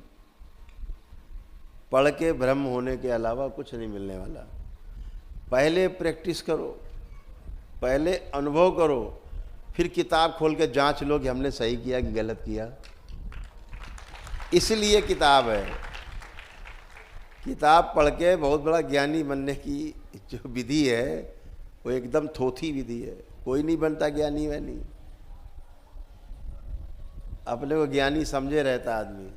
S1: पढ़ के भ्रम होने के अलावा कुछ नहीं मिलने वाला। पहले प्रैक्टिस करो, पहले अनुभव करो, फिर किताब खोल के जांच लो कि हमने सही किया कि गलत किया। इसलिए किताब है। किताब पढ़ के बहुत बड़ा ज्ञानी बनने की जो विधि है वो एकदम थोथी विधि है। कोई नहीं बनता ज्ञानी वैनी। अपने को ज्ञानी समझे रहता आदमी।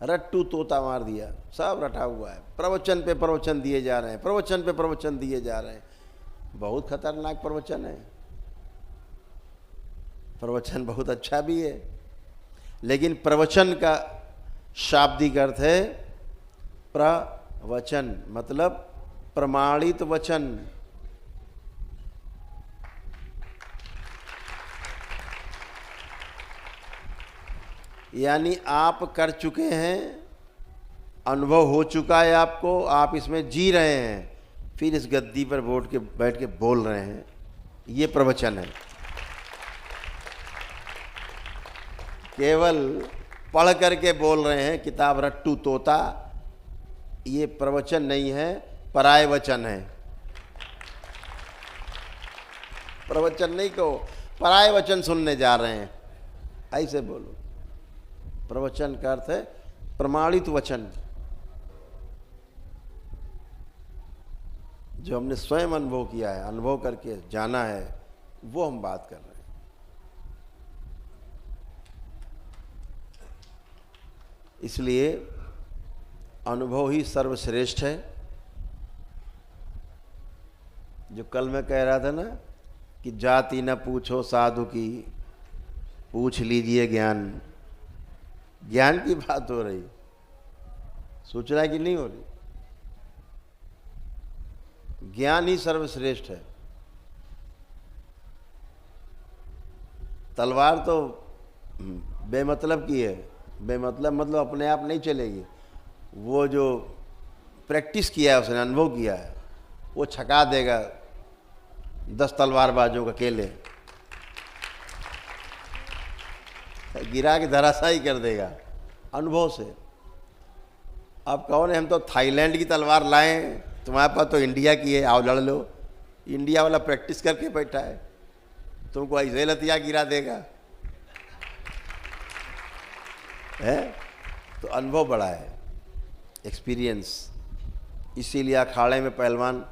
S1: रट्टू तोता मार दिया, सब रटा हुआ है। प्रवचन पे प्रवचन दिए जा रहे हैं, प्रवचन पे प्रवचन दिए जा रहे हैं। बहुत खतरनाक प्रवचन है। प्रवचन बहुत अच्छा भी है, लेकिन प्रवचन का शाब्दिक अर्थ है प्रवचन, मतलब प्रमाणित वचन। यानी आप कर चुके हैं, अनुभव हो चुका है आपको, आप इसमें जी रहे हैं, फिर इस गद्दी पर बैठ के बोल रहे हैं। ये प्रवचन है। केवल पढ़ करके बोल रहे हैं, किताब रट्टू तोता, ये प्रवचन नहीं है, पराय वचन है। प्रवचन नहीं कहो, पराय वचन सुनने जा रहे हैं, ऐसे बोलो। प्रवचन का अर्थ है प्रमाणित वचन, जो हमने स्वयं अनुभव किया है, अनुभव करके जाना है, वो हम बात कर रहे हैं। इसलिए अनुभव ही सर्वश्रेष्ठ है। जो कल मैं कह रहा था ना कि जाति न पूछो साधु की, पूछ लीजिए ज्ञान। ज्ञान की बात हो रही, सूचना की नहीं हो रही। ज्ञान ही सर्वश्रेष्ठ है। तलवार तो बेमतलब की है। बेमतलब मतलब अपने आप नहीं चलेगी। वो जो प्रैक्टिस किया है, उसने अनुभव किया है, वो छका देगा 10 तलवारबाजों को अकेले, गिरा के धराशायी कर देगा अनुभव से। आप कहो ने हम तो थाईलैंड की तलवार लाएं, तुम्हारे पास तो इंडिया की है, आओ लड़ लो। इंडिया वाला प्रैक्टिस करके बैठा है, तुमको ऐसे लतिया गिरा देगा। है तो अनुभव बड़ा है, एक्सपीरियंस। इसीलिए अखाड़े में पहलवान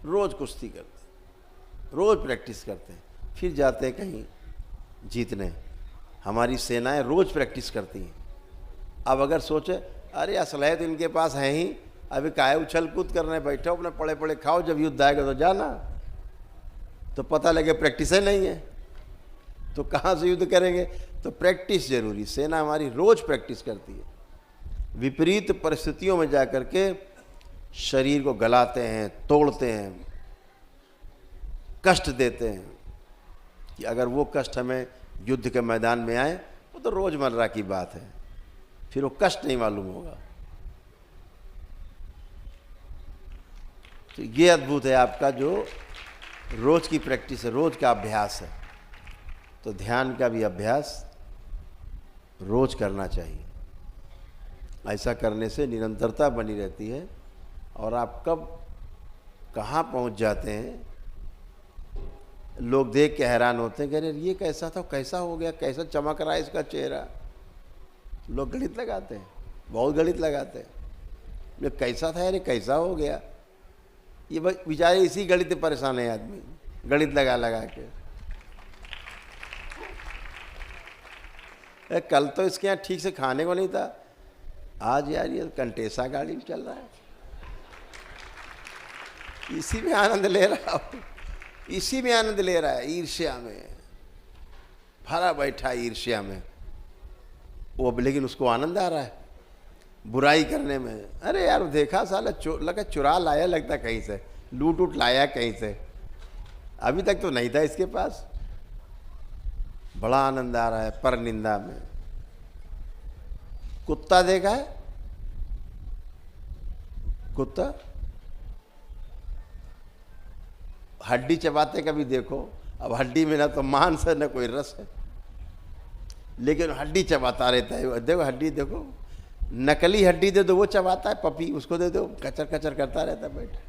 S1: रोज कुश्ती करते हैं, रोज प्रैक्टिस करते हैं, फिर जाते हैं कहीं जीतने। हमारी सेनाएं रोज प्रैक्टिस करती हैं। अब अगर सोचे अरे असलह तो इनके पास है ही, अभी काहे उछल कूद करने बैठे हो, अपने पड़े पड़े खाओ, जब युद्ध आएगा तो जाना। तो पता लगे प्रैक्टिस ही नहीं है, तो कहाँ से युद्ध करेंगे। तो प्रैक्टिस जरूरी। सेना हमारी रोज प्रैक्टिस करती है। विपरीत परिस्थितियों में जाकर के शरीर को गलाते हैं, तोड़ते हैं, कष्ट देते हैं, कि अगर वो कष्ट हमें युद्ध के मैदान में आए, वो तो रोजमर्रा की बात है, फिर वो कष्ट नहीं मालूम होगा। तो ये अद्भुत है आपका जो रोज की प्रैक्टिस है, रोज का अभ्यास है। तो ध्यान का भी अभ्यास रोज करना चाहिए। ऐसा करने से निरंतरता बनी रहती है, और आप कब कहाँ पहुँच जाते हैं लोग देख के हैरान होते हैं, कह रहे ये कैसा था, कैसा हो गया, कैसा चमक रहा है इसका चेहरा। लोग गणित लगाते हैं, बहुत गणित लगाते हैं, ये कैसा था, अरे कैसा हो गया। ये बेचारे इसी गणित में परेशान है आदमी, गणित लगा लगा के। कल तो इसके यहाँ ठीक से खाने को नहीं था, आज यार ये कंटेसा गाड़ी में चल रहा है, इसी में आनंद ले रहा हो, इसी में आनंद ले रहा है, ईर्ष्या में भरा बैठा, ईर्ष्या में वो, लेकिन उसको आनंद आ रहा है बुराई करने में। अरे यार देखा साला लगा चुरा लाया, लगता कहीं से लूट उट लाया कहीं से, अभी तक तो नहीं था इसके पास, बड़ा आनंद आ रहा है पर निंदा में। कुत्ता देखा है, कुत्ता हड्डी चबाते कभी देखो, अब हड्डी में ना तो मांस है ना कोई रस है, लेकिन हड्डी चबाता रहता है। देखो हड्डी देखो, नकली हड्डी दे दो वो चबाता है, पपी उसको दे दो कचर कचर करता रहता है बैठे।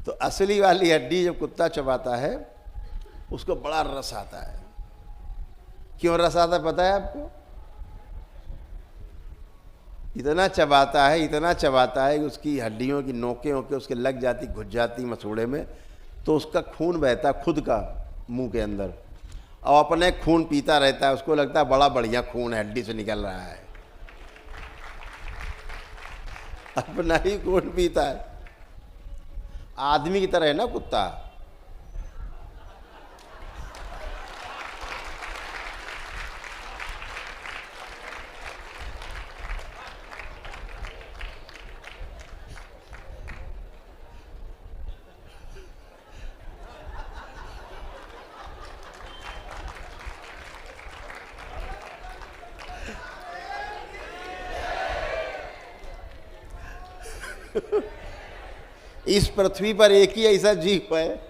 S1: तो असली वाली हड्डी जब कुत्ता चबाता है उसको बड़ा रस आता है। क्यों रस आता है पता है आपको? इतना चबाता है, इतना चबाता है कि उसकी हड्डियों की नोकें होके उसके लग जाती, घुस जाती मसूड़े में, तो उसका खून बहता खुद का मुंह के अंदर, और अपने खून पीता रहता है। उसको लगता है बड़ा बढ़िया खून हड्डी से निकल रहा है, अपना ही खून पीता है। आदमी की तरह है ना कुत्ता। इस पृथ्वी पर एक ही ऐसा जीव है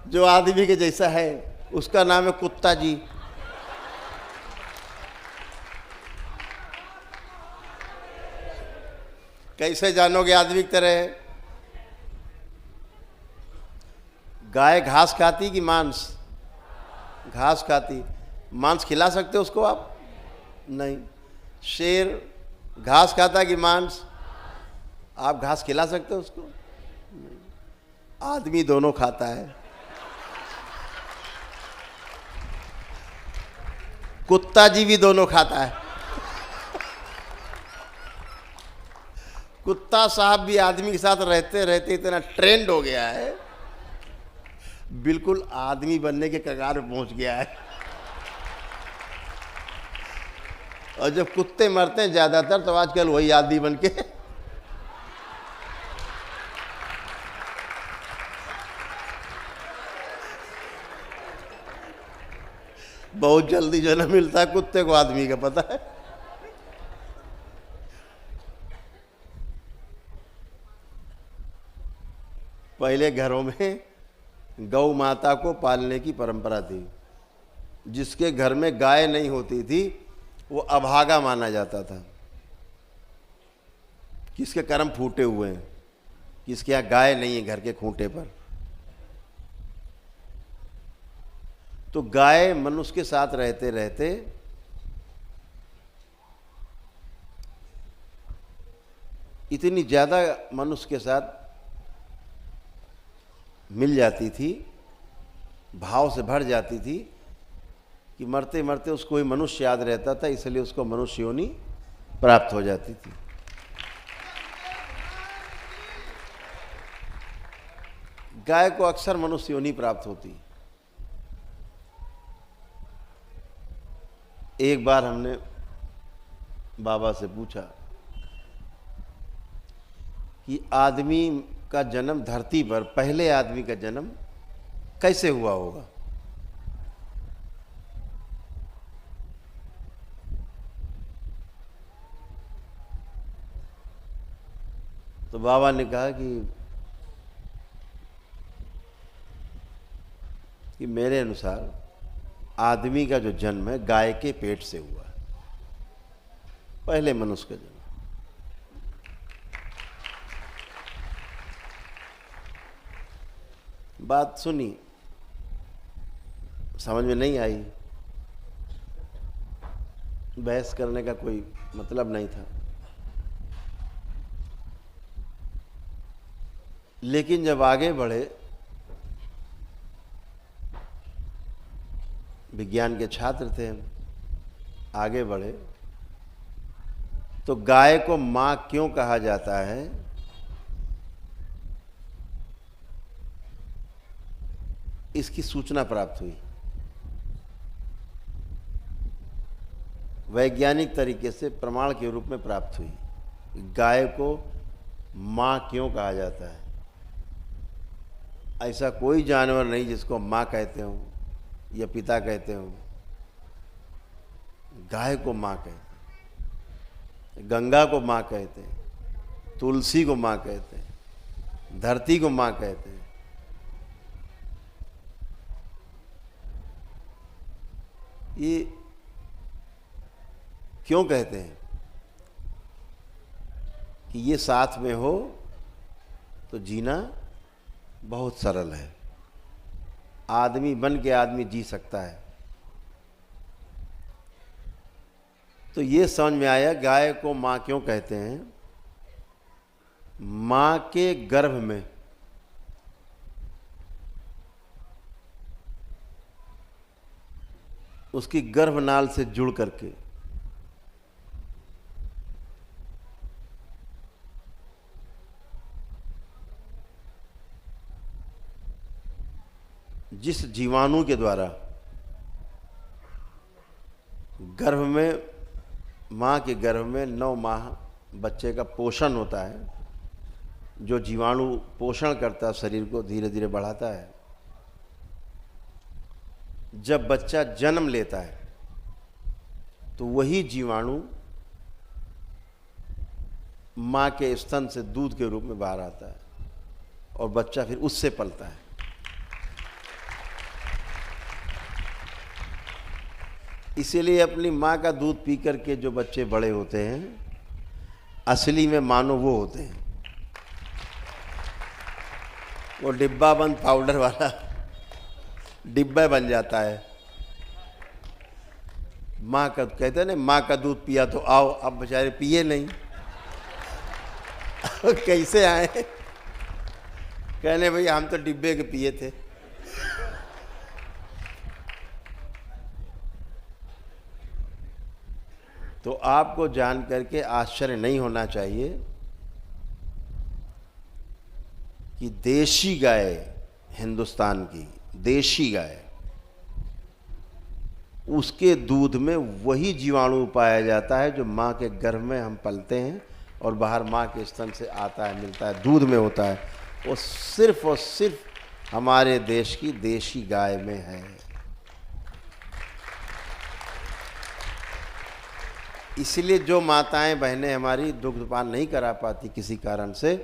S1: जो आदमी के जैसा है, उसका नाम है कुत्ता जी। कैसे जानोगे आदमी की तरह है? गाय घास खाती कि मांस? घास खाती। मांस खिला सकते हो उसको आप? नहीं। शेर घास खाता कि मांस? आप घास खिला सकते हो उसको? नहीं। आदमी दोनों खाता है। कुत्ता जी भी दोनों खाता है। कुत्ता साहब भी आदमी के साथ रहते रहते इतना ट्रेंड हो गया है, बिल्कुल आदमी बनने के कगार पे पहुंच गया है। और जब कुत्ते मरते हैं ज्यादातर, तो आजकल वही आदमी बन के बहुत जल्दी जन्म मिलता है कुत्ते को आदमी का, पता है? पहले घरों में गौ माता को पालने की परंपरा थी। जिसके घर में गाय नहीं होती थी वो अभागा माना जाता था। किसके कर्म फूटे हुए हैं, किसके यहाँ गाय नहीं है घर के खूंटे पर। तो गाय मनुष्य के साथ रहते रहते इतनी ज़्यादा मनुष्य के साथ मिल जाती थी, भाव से भर जाती थी कि मरते मरते उसको ही मनुष्य याद रहता था, इसलिए उसको मनुष्य योनि प्राप्त हो जाती थी। गाय को अक्सर मनुष्य योनि प्राप्त होती। एक बार हमने बाबा से पूछा कि आदमी का जन्म धरती पर, पहले आदमी का जन्म कैसे हुआ होगा? तो बाबा ने कहा कि मेरे अनुसार आदमी का जो जन्म है गाय के पेट से हुआ, पहले मनुष्य का जन्म। बात सुनी, समझ में नहीं आई, बहस करने का कोई मतलब नहीं था। लेकिन जब आगे बढ़े, विज्ञान के छात्र थे हम, आगे बढ़े, तो गाय को मां क्यों कहा जाता है, इसकी सूचना प्राप्त हुई। वैज्ञानिक तरीके से प्रमाण के रूप में प्राप्त हुई। गाय को मां क्यों कहा जाता है? ऐसा कोई जानवर नहीं जिसको मां कहते हो या पिता कहते हो। गाय को मां कहते हैं, गंगा को मां कहते हैं, तुलसी को मां कहते हैं, धरती को मां कहते हैं। ये क्यों कहते हैं? कि ये साथ में हो तो जीना बहुत सरल है, आदमी बन के आदमी जी सकता है। तो ये समझ में आया गाय को मां क्यों कहते हैं। मां के गर्भ में उसकी गर्भनाल से जुड़ करके जिस जीवाणु के द्वारा गर्भ में, मां के गर्भ में 9 माह बच्चे का पोषण होता है, जो जीवाणु पोषण करता है, शरीर को धीरे धीरे बढ़ाता है। जब बच्चा जन्म लेता है तो वही जीवाणु मां के स्तन से दूध के रूप में बाहर आता है और बच्चा फिर उससे पलता है। इसीलिए अपनी मां का दूध पी करके जो बच्चे बड़े होते हैं, असली में मानो वो होते हैं। वो डिब्बा बंद पाउडर वाला डिब्बा बन जाता है। माँ का कहते हैं ना, माँ का दूध पिया तो आओ, अब बेचारे पिए नहीं। कैसे आए? कहने भैया हम तो डिब्बे के पिए थे। तो आपको जान करके आश्चर्य नहीं होना चाहिए कि देशी गाय, हिंदुस्तान की देशी गाय, उसके दूध में वही जीवाणु पाया जाता है जो माँ के गर्भ में हम पलते हैं और बाहर माँ के स्तन से आता है, मिलता है, दूध में होता है। वो सिर्फ और सिर्फ हमारे देश की देशी गाय में है। इसलिए जो माताएं बहनें हमारी दुग्धपान नहीं करा पाती किसी कारण से,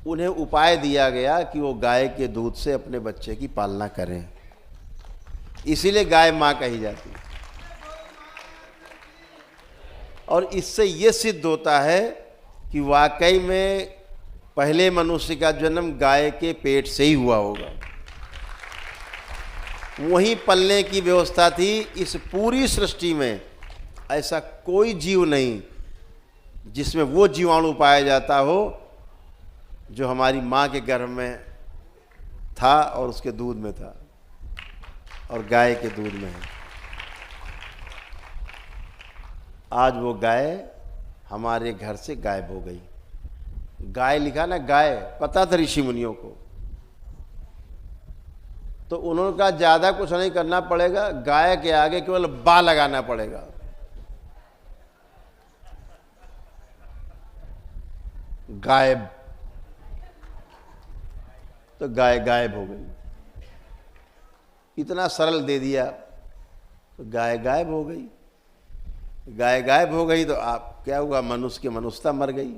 S1: उन्हें उपाय दिया गया कि वो गाय के दूध से अपने बच्चे की पालना करें। इसीलिए गाय मां कही जाती है। और इससे ये सिद्ध होता है कि वाकई में पहले मनुष्य का जन्म गाय के पेट से ही हुआ होगा। वहीं पलने की व्यवस्था थी। इस पूरी सृष्टि में ऐसा कोई जीव नहीं जिसमें वो जीवाणु पाया जाता हो जो हमारी माँ के गर्भ में था और उसके दूध में था और गाय के दूध में है। आज वो गाय हमारे घर से गायब हो गई। गाय लिखा ना, गाय पता था ऋषि मुनियों को, तो उन्होंने कहा ज़्यादा कुछ नहीं करना पड़ेगा, गाय के आगे केवल बा लगाना पड़ेगा। गायब, तो गाय गायब हो गई। इतना सरल दे दिया तो गाय गायब हो गई। गाय गायब हो गई तो आप क्या हुआ? मनुष्य की मनुष्यता मर गई।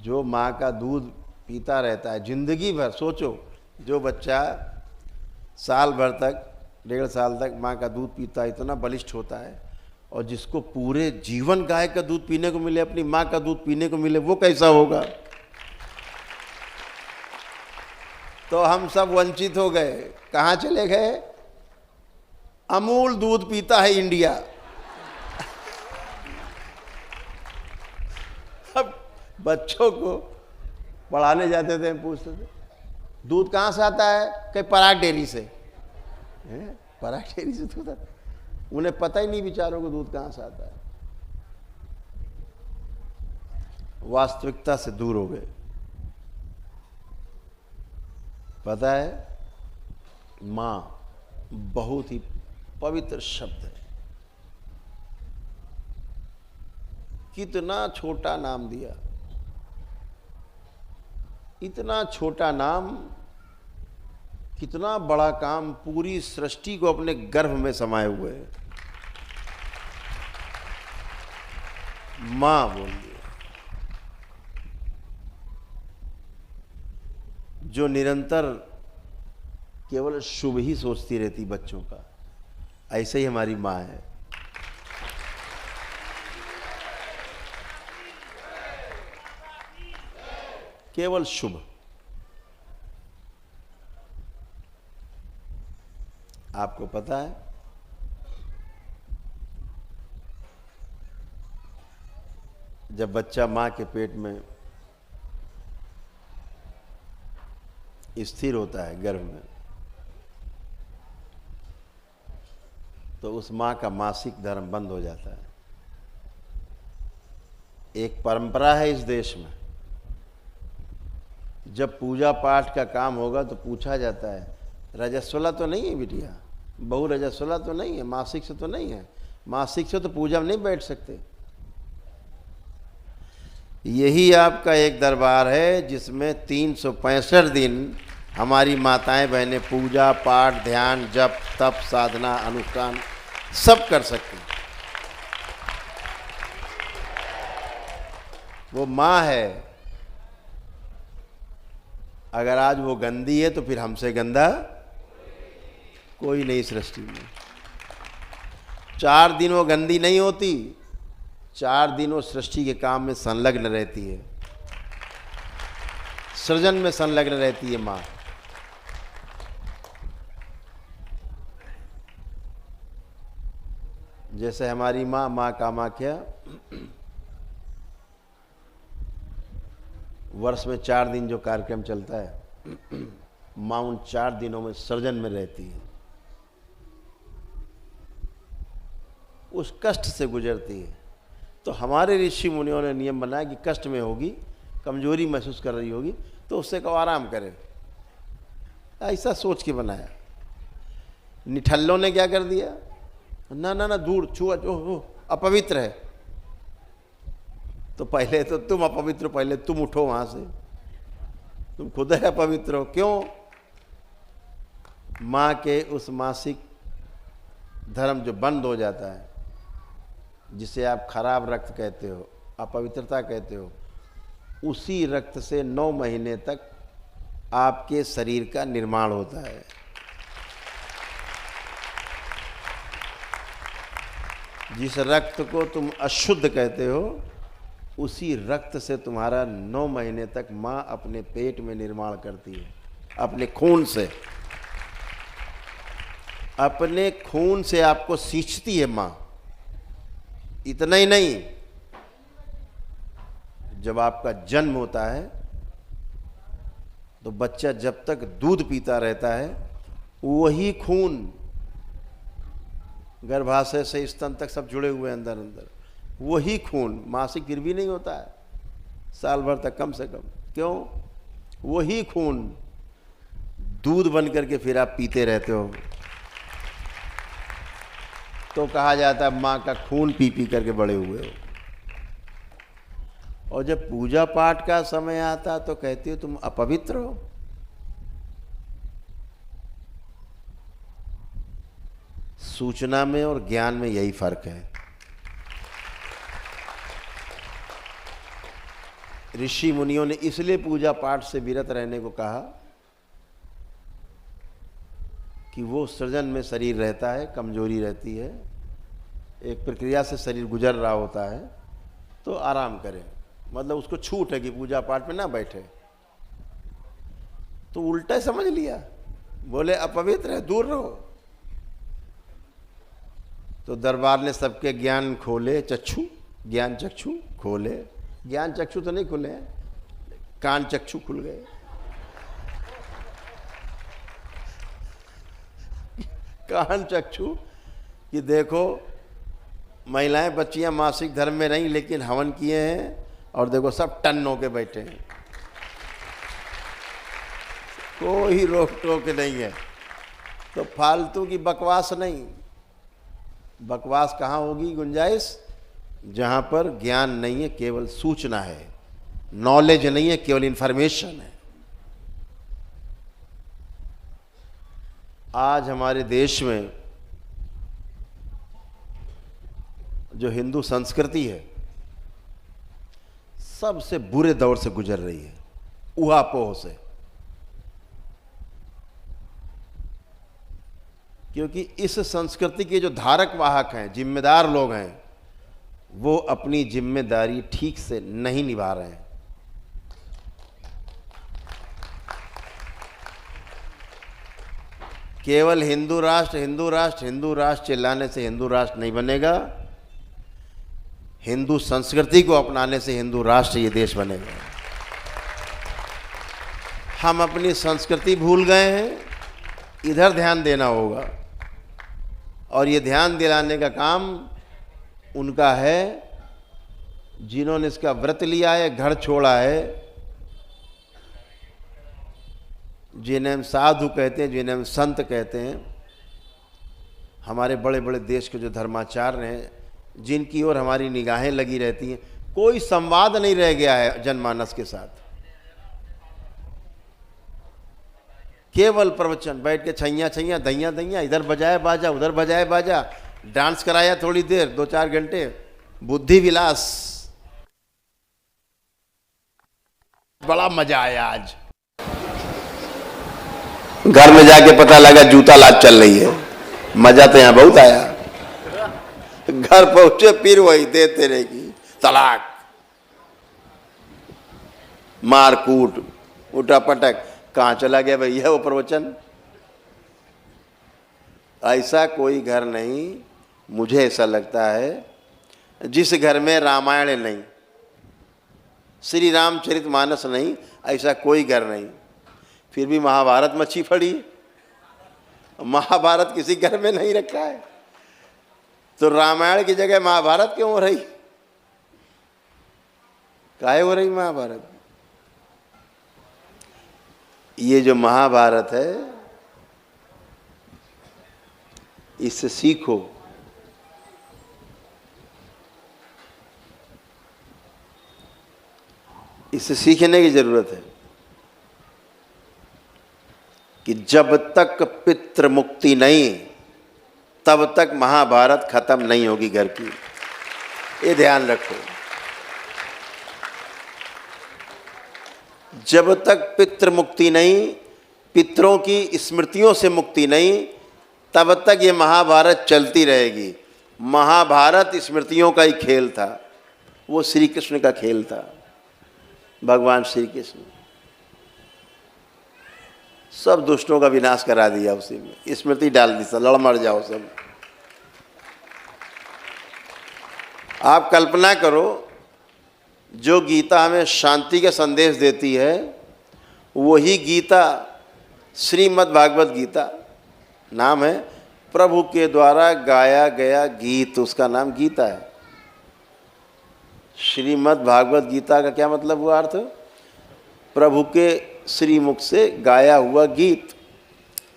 S1: जो माँ का दूध पीता रहता है जिंदगी भर, सोचो जो बच्चा साल भर तक, 1.5 साल तक माँ का दूध पीता है, इतना बलिष्ठ होता है, और जिसको पूरे जीवन गाय का दूध पीने को मिले, अपनी माँ का दूध पीने को मिले, वो कैसा होगा? तो हम सब वंचित हो गए। कहाँ चले गए? अमूल दूध पीता है इंडिया। अब बच्चों को पढ़ाने जाते थे, पूछते थे दूध कहाँ से आता है? कहीं पराग डेयरी से। पराग डेयरी से दूध आता? उन्हें पता ही नहीं बेचारों को दूध कहाँ से आता है। वास्तविकता से दूर हो गए। पता है, माँ बहुत ही पवित्र शब्द है। कितना छोटा नाम दिया, इतना छोटा नाम, कितना बड़ा काम, पूरी सृष्टि को अपने गर्भ में समाये हुए है। मां बोल दिया, जो निरंतर केवल शुभ ही सोचती रहती बच्चों का। ऐसे ही हमारी मां है। केवल शुभ। आपको पता है, जब बच्चा मां के पेट में स्थिर होता है गर्भ में, तो उस मां का मासिक धर्म बंद हो जाता है। एक परंपरा है इस देश में, जब पूजा पाठ का काम होगा तो पूछा जाता है, रजस्वला तो नहीं है बिटिया? बहु रजस्वला तो नहीं है? मासिक से तो नहीं है? मासिक से तो पूजा में नहीं बैठ सकते। यही आपका एक दरबार है जिसमें 365 दिन हमारी माताएं बहनें पूजा पाठ, ध्यान, जप, तप, साधना, अनुष्ठान सब कर सकती। वो माँ है। अगर आज वो गंदी है तो फिर हमसे गंदा कोई नहीं सृष्टि में। 4 दिन वो गंदी नहीं होती, 4 दिन वो सृष्टि के काम में संलग्न रहती है, सृजन में संलग्न रहती है माँ। जैसे हमारी माँ, माँ कामाख्या, वर्ष में 4 दिन जो कार्यक्रम चलता है, माँ उन 4 दिनों में सृजन में रहती है, उस कष्ट से गुजरती है। तो हमारे ऋषि मुनियों ने नियम बनाया कि कष्ट में होगी, कमजोरी महसूस कर रही होगी, तो उससे कहो आराम करे। ऐसा सोच के बनाया। निठल्लों ने क्या कर दिया? ना ना ना, दूर, छुआ, अपवित्र है। तो पहले तो तुम अपवित्र, पहले तुम उठो वहां से, तुम खुद है अपवित्र हो। क्यों? माँ के उस मासिक धर्म जो बंद हो जाता है, जिसे आप खराब रक्त कहते हो, अपवित्रता कहते हो, उसी रक्त से 9 महीने तक आपके शरीर का निर्माण होता है। जिस रक्त को तुम अशुद्ध कहते हो, उसी रक्त से तुम्हारा 9 महीने तक माँ अपने पेट में निर्माण करती है, अपने खून से। अपने खून से आपको सींचती है माँ। इतना ही नहीं, जब आपका जन्म होता है तो बच्चा जब तक दूध पीता रहता है, वही खून गर्भाशय से स्तन तक सब जुड़े हुए हैं अंदर अंदर, वही खून मासिक फिर भी नहीं होता है, साल भर तक कम से कम। क्यों? वही खून दूध बन करके फिर आप पीते रहते हो। तो कहा जाता है माँ का खून पी पी करके बड़े हुए हो। और जब पूजा पाठ का समय आता तो कहती हो तुम अपवित्र हो। सूचना में और ज्ञान में यही फर्क है। ऋषि मुनियों ने इसलिए पूजा पाठ से विरत रहने को कहा कि वो सृजन में शरीर रहता है, कमजोरी रहती है, एक प्रक्रिया से शरीर गुजर रहा होता है, तो आराम करें। मतलब उसको छूट है कि पूजा पाठ में ना बैठे। तो उल्टा समझ लिया, बोले अपवित्र है, दूर रहो। तो दरबार ने सबके ज्ञान खोले, चक्षु, ज्ञान चक्षु खोले। ज्ञान चक्षु तो नहीं खुले, कान चक्षु खुल गए। कान चक्षु कि देखो महिलाएं बच्चियां मासिक धर्म में नहीं, लेकिन हवन किए हैं और देखो सब टन होके बैठे हैं, कोई रोक टोक नहीं है। तो फालतू की बकवास नहीं। बकवास कहाँ होगी गुंजाइश? जहाँ पर ज्ञान नहीं है, केवल सूचना है, नॉलेज नहीं है, केवल इंफॉर्मेशन है। आज हमारे देश में जो हिंदू संस्कृति है सबसे बुरे दौर से गुजर रही है, ऊहापोह से। क्योंकि इस संस्कृति के जो धारक वाहक हैं, जिम्मेदार लोग हैं, वो अपनी जिम्मेदारी ठीक से नहीं निभा रहे हैं। केवल हिंदू राष्ट्र, हिंदू राष्ट्र, हिंदू राष्ट्र चिल्लाने से हिंदू राष्ट्र नहीं बनेगा। हिंदू संस्कृति को अपनाने से हिंदू राष्ट्र ये देश बनेगा। हम अपनी संस्कृति भूल गए हैं, इधर ध्यान देना होगा। और ये ध्यान दिलाने का काम उनका है जिन्होंने इसका व्रत लिया है, घर छोड़ा है, जिन्हें हम साधु कहते हैं, जिन्हें हम संत कहते हैं। हमारे बड़े बड़े देश के जो धर्माचार्य हैं, जिनकी ओर हमारी निगाहें लगी रहती हैं, कोई संवाद नहीं रह गया है जनमानस के साथ। केवल प्रवचन, बैठ के छैया छैया दैया दैया, इधर बजाए बाजा उधर बजाए बाजा, डांस कराया थोड़ी देर, 2-4 घंटे, बुद्धि विलास। बड़ा मजा आया आज। घर में जाके पता लगा जूता लात चल रही है। मजा तो यहां बहुत आया। घर पहुंचे फिर वही देते रहेगी, तलाक, मार कूट, उठा पटक। कहां चला गया भैया वो प्रवचन? ऐसा कोई घर नहीं, मुझे ऐसा लगता है, जिस घर में रामायण नहीं, श्री रामचरितमानस नहीं, ऐसा कोई घर नहीं। फिर भी महाभारत मच्छी फड़ी। महाभारत किसी घर में नहीं रखा है, तो रामायण की जगह महाभारत क्यों हो रही? काहे हो रही महाभारत? ये जो महाभारत है, इससे सीखो। इससे सीखने की जरूरत है कि जब तक पितृ मुक्ति नहीं, तब तक महाभारत खत्म नहीं होगी घर की। ये ध्यान रखो। जब तक पितृ मुक्ति नहीं, पितरों की स्मृतियों से मुक्ति नहीं, तब तक ये महाभारत चलती रहेगी। महाभारत स्मृतियों का ही खेल था, वो श्री कृष्ण का खेल था। भगवान श्री कृष्ण सब दुष्टों का विनाश करा दिया, उसी में स्मृति डाल दी, सब लड़ मर जाओ सब। आप कल्पना करो, जो गीता हमें शांति का संदेश देती है, वही गीता श्रीमद् भागवत गीता नाम है, प्रभु के द्वारा गाया गया गीत, उसका नाम गीता है। श्रीमद् भागवत गीता का क्या मतलब हुआ? अर्थ प्रभु के श्रीमुख से गाया हुआ गीत,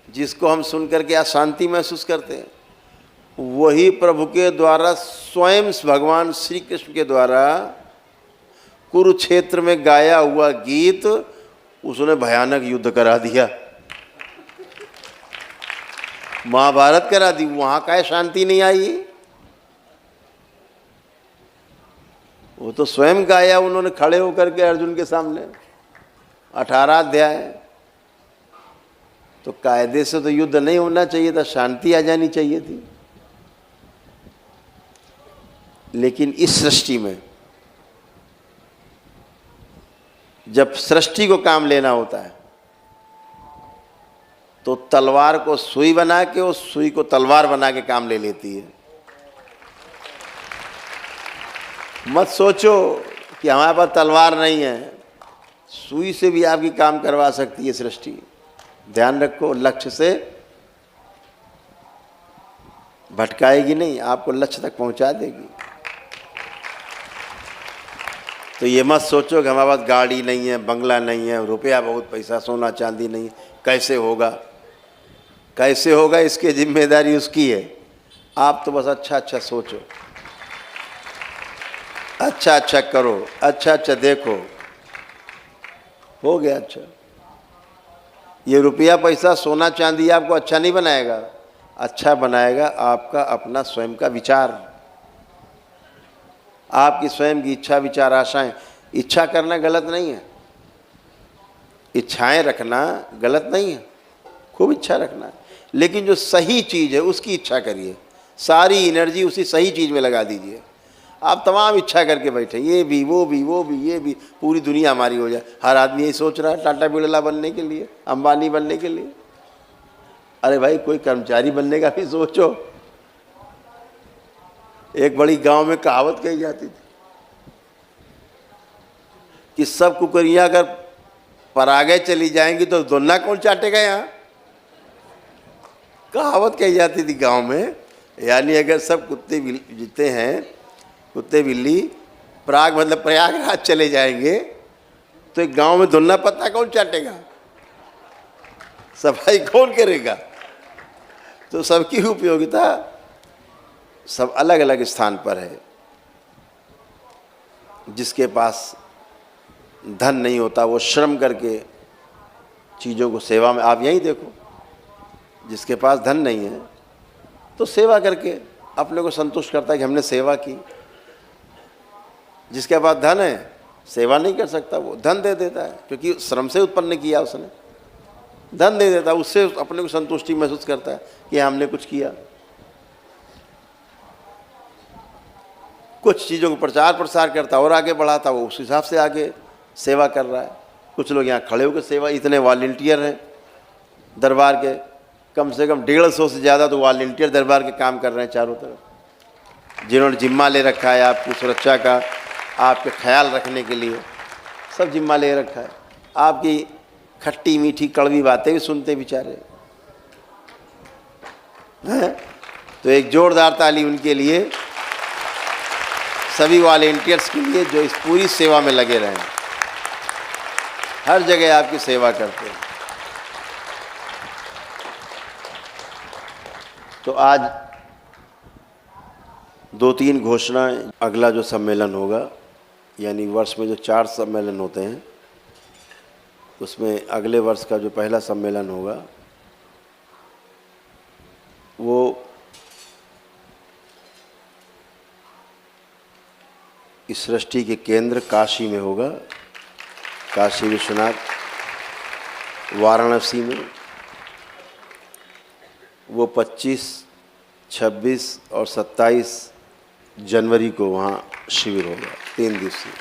S1: जिसको हम सुन करके अशांति महसूस करते हैं, वही प्रभु के द्वारा स्वयं भगवान श्री कृष्ण के द्वारा कुरुक्षेत्र में गाया हुआ गीत, उसने भयानक युद्ध करा दिया, महाभारत करा दी। वहां का शांति नहीं आई, वो तो स्वयं गाया उन्होंने खड़े होकर के अर्जुन के सामने। 18 अध्याय। तो कायदे से तो युद्ध नहीं होना चाहिए था, शांति आ जानी चाहिए थी। लेकिन इस सृष्टि में जब सृष्टि को काम लेना होता है, तो तलवार को सुई बना के उस सुई को तलवार बना के काम ले लेती है। मत सोचो कि हमारे पास तलवार नहीं है, सुई से भी आपकी काम करवा सकती है सृष्टि। ध्यान रखो, लक्ष्य से भटकाएगी नहीं, आपको लक्ष्य तक पहुंचा देगी। तो ये मत सोचो कि हमारे पास गाड़ी नहीं है, बंगला नहीं है, रुपया बहुत, पैसा सोना चांदी नहीं, कैसे होगा। कैसे होगा इसकी जिम्मेदारी उसकी है। आप तो बस अच्छा अच्छा सोचो, अच्छा अच्छा करो, अच्छा अच्छा देखो, हो गया। अच्छा, ये रुपया पैसा सोना चांदी आपको अच्छा नहीं बनाएगा, अच्छा बनाएगा आपका अपना स्वयं का विचार, आपकी स्वयं की इच्छा विचार आशाएं। इच्छा करना गलत नहीं है, इच्छाएं रखना गलत नहीं है, खूब इच्छा रखना है, लेकिन जो सही चीज़ है उसकी इच्छा करिए। सारी एनर्जी उसी सही चीज़ में लगा दीजिए। आप तमाम इच्छा करके बैठे, ये भी वो भी वो भी ये भी, पूरी दुनिया हमारी हो जाए। हर आदमी यही सोच रहा है टाटा बिरला बनने के लिए, अंबानी बनने के लिए। अरे भाई, कोई कर्मचारी बनने का भी सोचो। एक बड़ी गांव में कहावत कही जाती थी कि सब कुकरियां अगर परागे चली जाएंगी तो दोना कौन चाटेगा। यहाँ कहावत कही जाती थी गांव में, यानी अगर सब कुत्ते जीते हैं, कुत्ते बिल्ली पराग मतलब प्रयागराज चले जाएंगे तो एक गांव में धुलना पत्ता कौन चाटेगा, सफाई कौन करेगा। तो सबकी उपयोगिता सब अलग अलग स्थान पर है। जिसके पास धन नहीं होता वो श्रम करके चीज़ों को सेवा में, आप यही देखो, जिसके पास धन नहीं है तो सेवा करके अपने को संतुष्ट करता है कि हमने सेवा की। जिसके पास धन है सेवा नहीं कर सकता, वो धन दे देता है क्योंकि श्रम से उत्पन्न किया उसने, धन दे देता है, उससे अपने को संतुष्टि महसूस करता है कि हमने कुछ किया। कुछ चीज़ों को प्रचार प्रसार करता और आगे बढ़ाता, वो उस हिसाब से आगे सेवा कर रहा है। कुछ लोग यहाँ खड़े होकर सेवा, इतने वॉलंटियर हैं दरबार के, कम से कम 150 से ज़्यादा तो वॉलंटियर दरबार के काम कर रहे हैं चारों तरफ, जिन्होंने जिम्मा ले रखा है आपकी सुरक्षा का, आपके ख्याल रखने के लिए सब जिम्मा ले रखा है। आपकी खट्टी मीठी कड़वी बातें भी सुनते बेचारे हैं। तो एक जोरदार ताली उनके लिए, सभी वॉलंटियर्स के लिए जो इस पूरी सेवा में लगे रहे, हर जगह आपकी सेवा करते हैं। तो आज 2-3 घोषणाएं, अगला जो सम्मेलन होगा, यानी वर्ष में जो 4 सम्मेलन होते हैं उसमें अगले वर्ष का जो पहला सम्मेलन होगा वो इस सृष्टि के केंद्र काशी में होगा, काशी विश्वनाथ वाराणसी में। वो 25, 26 और 27 जनवरी को वहाँ शिविर होगा, 3 दिवसीय।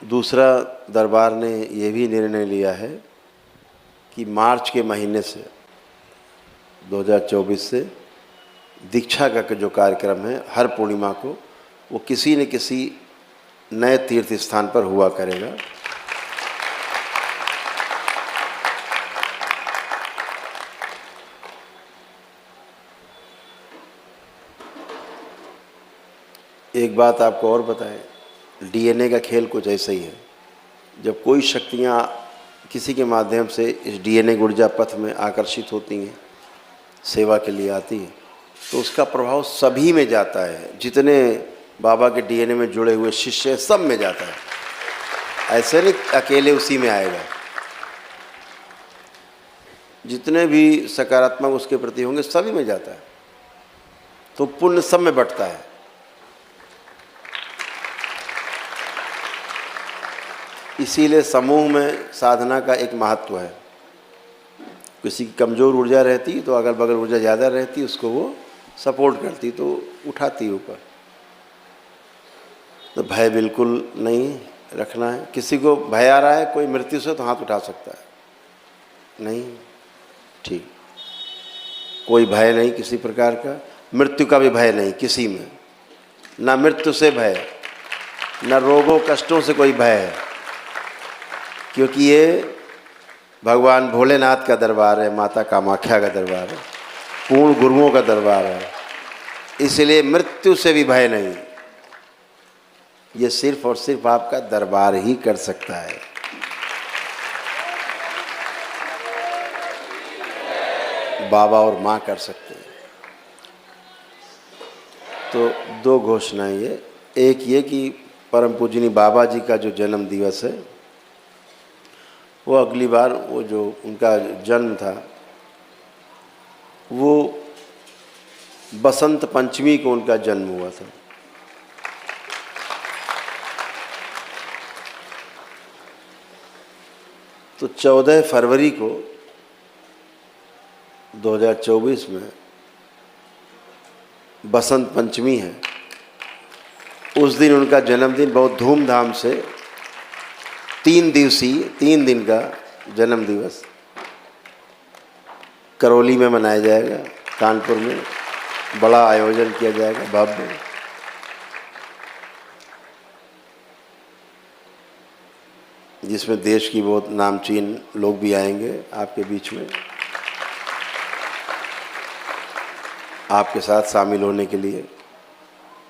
S1: दूसरा, दरबार ने ये भी निर्णय लिया है कि मार्च के महीने से 2024 से दीक्षा का जो कार्यक्रम है हर पूर्णिमा को, वो किसी न किसी नए तीर्थ स्थान पर हुआ करेगा। एक बात आपको और बताएं, डीएनए का खेल कुछ ऐसा ही है। जब कोई शक्तियाँ किसी के माध्यम से इस डीएनए ऊर्जा पथ में आकर्षित होती हैं, सेवा के लिए आती हैं, तो उसका प्रभाव सभी में जाता है। जितने बाबा के डीएनए में जुड़े हुए शिष्य सब में जाता है, ऐसे नहीं अकेले उसी में आएगा। जितने भी सकारात्मक उसके प्रति होंगे सभी में जाता है, तो पुण्य सब में बंटता है। इसीलिए समूह में साधना का एक महत्व है। किसी की कमज़ोर ऊर्जा रहती तो अगल बगल ऊर्जा ज़्यादा रहती, उसको वो सपोर्ट करती तो उठाती ऊपर। तो भय बिल्कुल नहीं रखना है। किसी को भय आ रहा है कोई मृत्यु से, तो हाथ उठा सकता है। नहीं, ठीक, कोई भय नहीं किसी प्रकार का, मृत्यु का भी भय नहीं किसी में, ना मृत्यु से भय, ना रोगों कष्टों से कोई भय है, क्योंकि ये भगवान भोलेनाथ का दरबार है, माता कामाख्या का दरबार है, पूर्ण गुरुओं का दरबार है, इसलिए मृत्यु से भी भय नहीं। ये सिर्फ और सिर्फ आपका दरबार ही कर सकता है। बाबा और माँ कर सकते हैं। तो दो घोषणाएं ये, एक ये कि परम पूजनीय बाबा जी का जो जन्म दिवस है वो अगली बार, वो जो उनका जन्म था वो बसंत पंचमी को उनका जन्म हुआ था। तो 14 फरवरी को 2024 में बसंत पंचमी है। उस दिन उनका जन्मदिन बहुत धूमधाम से 3 दिन का जन्म दिवस करौली में मनाया जाएगा। कानपुर में बड़ा आयोजन किया जाएगा, भव्य। जिसमें देश की बहुत नामचीन लोग भी आएंगे आपके बीच में, आपके साथ शामिल होने के लिए।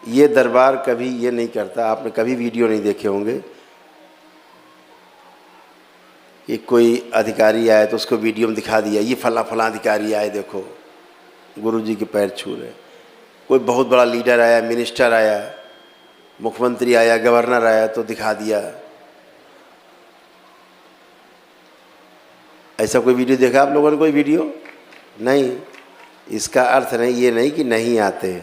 S1: ये दरबार कभी ये नहीं करता, आपने कभी वीडियो नहीं देखे होंगे कि कोई अधिकारी आए तो उसको वीडियो में दिखा दिया, ये फला फला अधिकारी आए, देखो गुरु जी के पैर छू रहे। कोई बहुत बड़ा लीडर आया, मिनिस्टर आया, मुख्यमंत्री आया, गवर्नर आया तो दिखा दिया। ऐसा कोई वीडियो देखा आप लोगों ने? कोई वीडियो नहीं। इसका अर्थ नहीं, ये नहीं कि नहीं आते।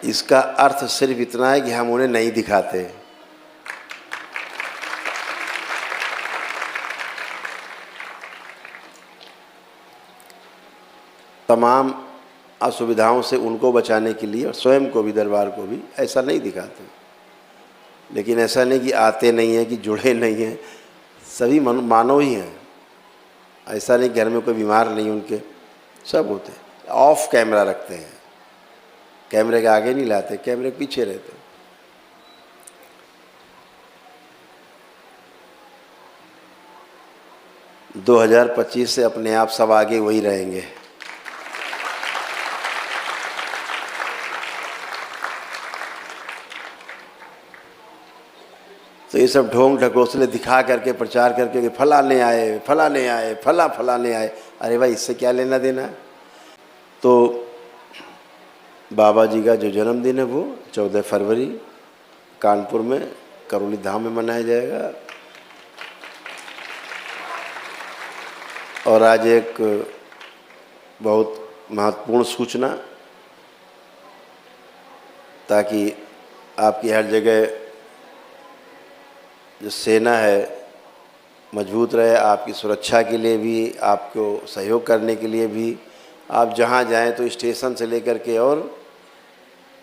S1: इसका अर्थ सिर्फ इतना है कि हम उन्हें नहीं दिखाते। तमाम असुविधाओं से उनको बचाने के लिए और स्वयं को भी, दरबार को भी ऐसा नहीं दिखाते। लेकिन ऐसा नहीं कि आते नहीं हैं, कि जुड़े नहीं हैं, सभी मानव ही हैं। ऐसा नहीं घर में कोई बीमार नहीं, उनके सब होते हैं। ऑफ कैमरा रखते हैं, कैमरे के आगे नहीं लाते, कैमरे के पीछे रहते हैं। – 2025 से अपने आप सब आगे वही रहेंगे। तो ये सब ढोंग ढकोसले दिखा करके, प्रचार करके कि फलाने आए, फलाने आए, फलाने आए। अरे भाई, इससे क्या लेना देना? तो बाबा जी का जो जन्मदिन है वो 14 फरवरी कानपुर में करौली धाम में मनाया जाएगा। और आज एक बहुत महत्वपूर्ण सूचना, ताकि आपकी हर जगह जो सेना है मजबूत रहे, आपकी सुरक्षा के लिए भी, आपको सहयोग करने के लिए भी। आप जहाँ जाएं तो स्टेशन से लेकर के और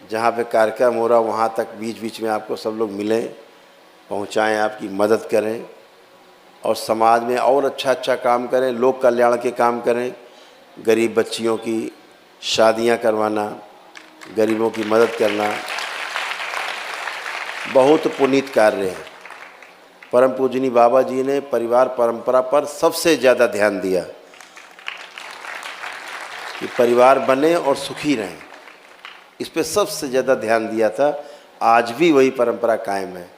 S1: जहाँ पे कार्यक्रम हो रहा वहाँ तक बीच बीच में आपको सब लोग मिलें, पहुँचाएं, आपकी मदद करें और समाज में और अच्छा काम करें, लोक कल्याण के काम करें। गरीब बच्चियों की शादियाँ करवाना, गरीबों की मदद करना बहुत पुनीत कार्य है। परम पूजनीय बाबा जी ने परिवार परंपरा पर सबसे ज़्यादा ध्यान दिया कि परिवार बने और सुखी रहें। इस पे सबसे ज़्यादा ध्यान दिया था। आज भी वही परंपरा कायम है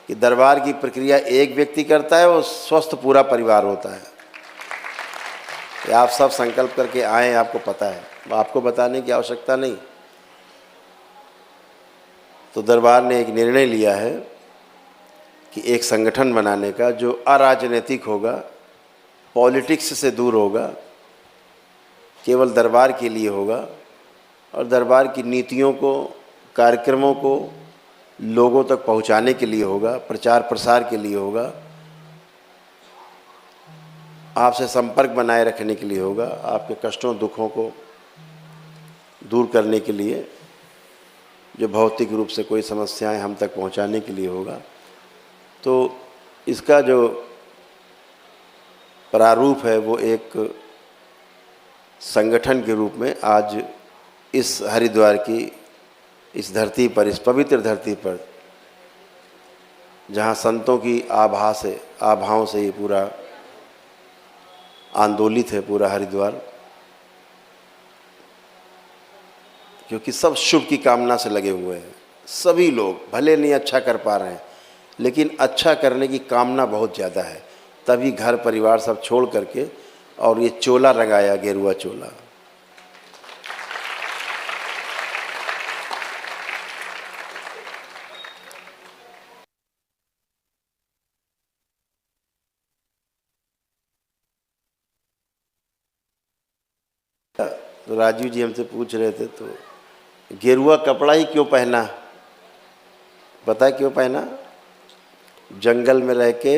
S1: कि दरबार की प्रक्रिया एक व्यक्ति करता है और स्वस्थ पूरा परिवार होता है। आप सब संकल्प करके आए, आपको पता है, आपको बताने की आवश्यकता नहीं। तो दरबार ने एक निर्णय लिया है कि एक संगठन बनाने का जो अराजनीतिक होगा, पॉलिटिक्स से दूर होगा, केवल दरबार के लिए होगा और दरबार की नीतियों को, कार्यक्रमों को लोगों तक पहुंचाने के लिए होगा, प्रचार प्रसार के लिए होगा, आपसे संपर्क बनाए रखने के लिए होगा, आपके कष्टों दुखों को दूर करने के लिए जो भौतिक रूप से कोई समस्याएं हम तक पहुंचाने के लिए होगा। तो इसका जो प्रारूप है वो एक संगठन के रूप में आज इस हरिद्वार की इस धरती पर, इस पवित्र धरती पर, जहाँ संतों की आभाओं से ये पूरा आंदोलित है पूरा हरिद्वार, क्योंकि सब शुभ की कामना से लगे हुए हैं। सभी लोग भले नहीं अच्छा कर पा रहे हैं, लेकिन अच्छा करने की कामना बहुत ज़्यादा है, तभी घर परिवार सब छोड़ करके और ये चोला रंगाया, गेरुआ चोला। तो राजीव जी हमसे पूछ रहे थे, तो गेरुआ कपड़ा ही क्यों पहना? पता है क्यों पहना? जंगल में रह के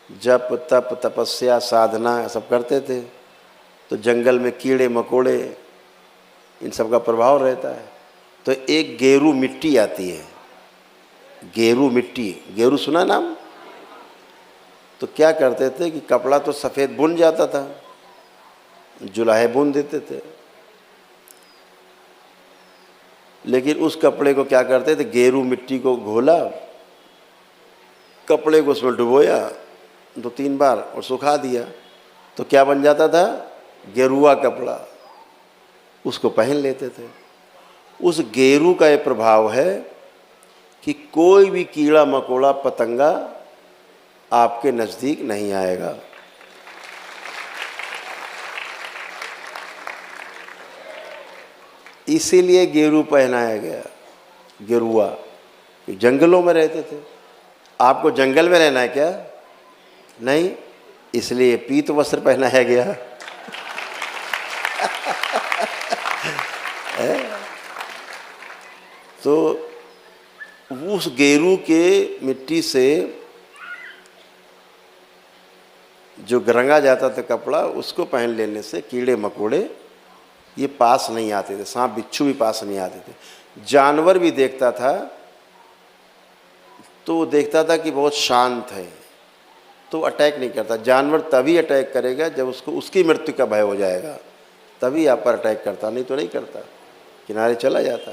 S1: जप तप तपस्या साधना सब करते थे, तो जंगल में कीड़े मकोड़े इन सब का प्रभाव रहता है। तो एक गेरू मिट्टी आती है, गेरू मिट्टी, गेरू सुना नाम? तो क्या करते थे कि कपड़ा तो सफ़ेद बुन जाता था, जुलाहे बुन देते थे, लेकिन उस कपड़े को क्या करते थे, गेरू मिट्टी को घोला, कपड़े को उसमें डुबोया 2-3 बार और सुखा दिया, तो क्या बन जाता था? गेरुआ कपड़ा। उसको पहन लेते थे। उस गेरू का ये प्रभाव है कि कोई भी कीड़ा मकोड़ा पतंगा आपके नज़दीक नहीं आएगा। इसीलिए गेरू पहनाया गया, गेरुआ। जंगलों में रहते थे, आपको जंगल में रहना है क्या? नहीं, इसलिए पीत वस्त्र पहनाया गया। तो उस गेरू के मिट्टी से जो रंगा जाता था कपड़ा, उसको पहन लेने से कीड़े मकोड़े ये पास नहीं आते थे, सांप बिच्छू भी पास नहीं आते थे। जानवर भी देखता था तो वो देखता था कि बहुत शांत है, तो अटैक नहीं करता। जानवर तभी अटैक करेगा जब उसको उसकी मृत्यु का भय हो जाएगा, तभी आप पर अटैक करता, नहीं तो नहीं करता, किनारे चला जाता।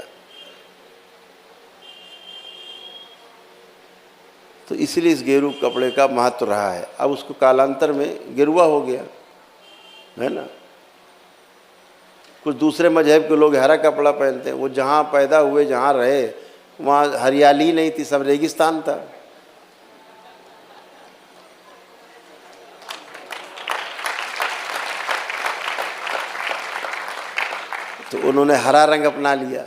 S1: तो इसलिए इस गेरू कपड़े का महत्व रहा है। अब उसको कालांतर में गेरुआ हो गया, है ना। कुछ दूसरे मजहब के लोग हरा कपड़ा पहनते हैं, वो जहाँ पैदा हुए, जहाँ रहे, वहाँ हरियाली नहीं थी, सब रेगिस्तान था। तो उन्होंने हरा रंग अपना लिया।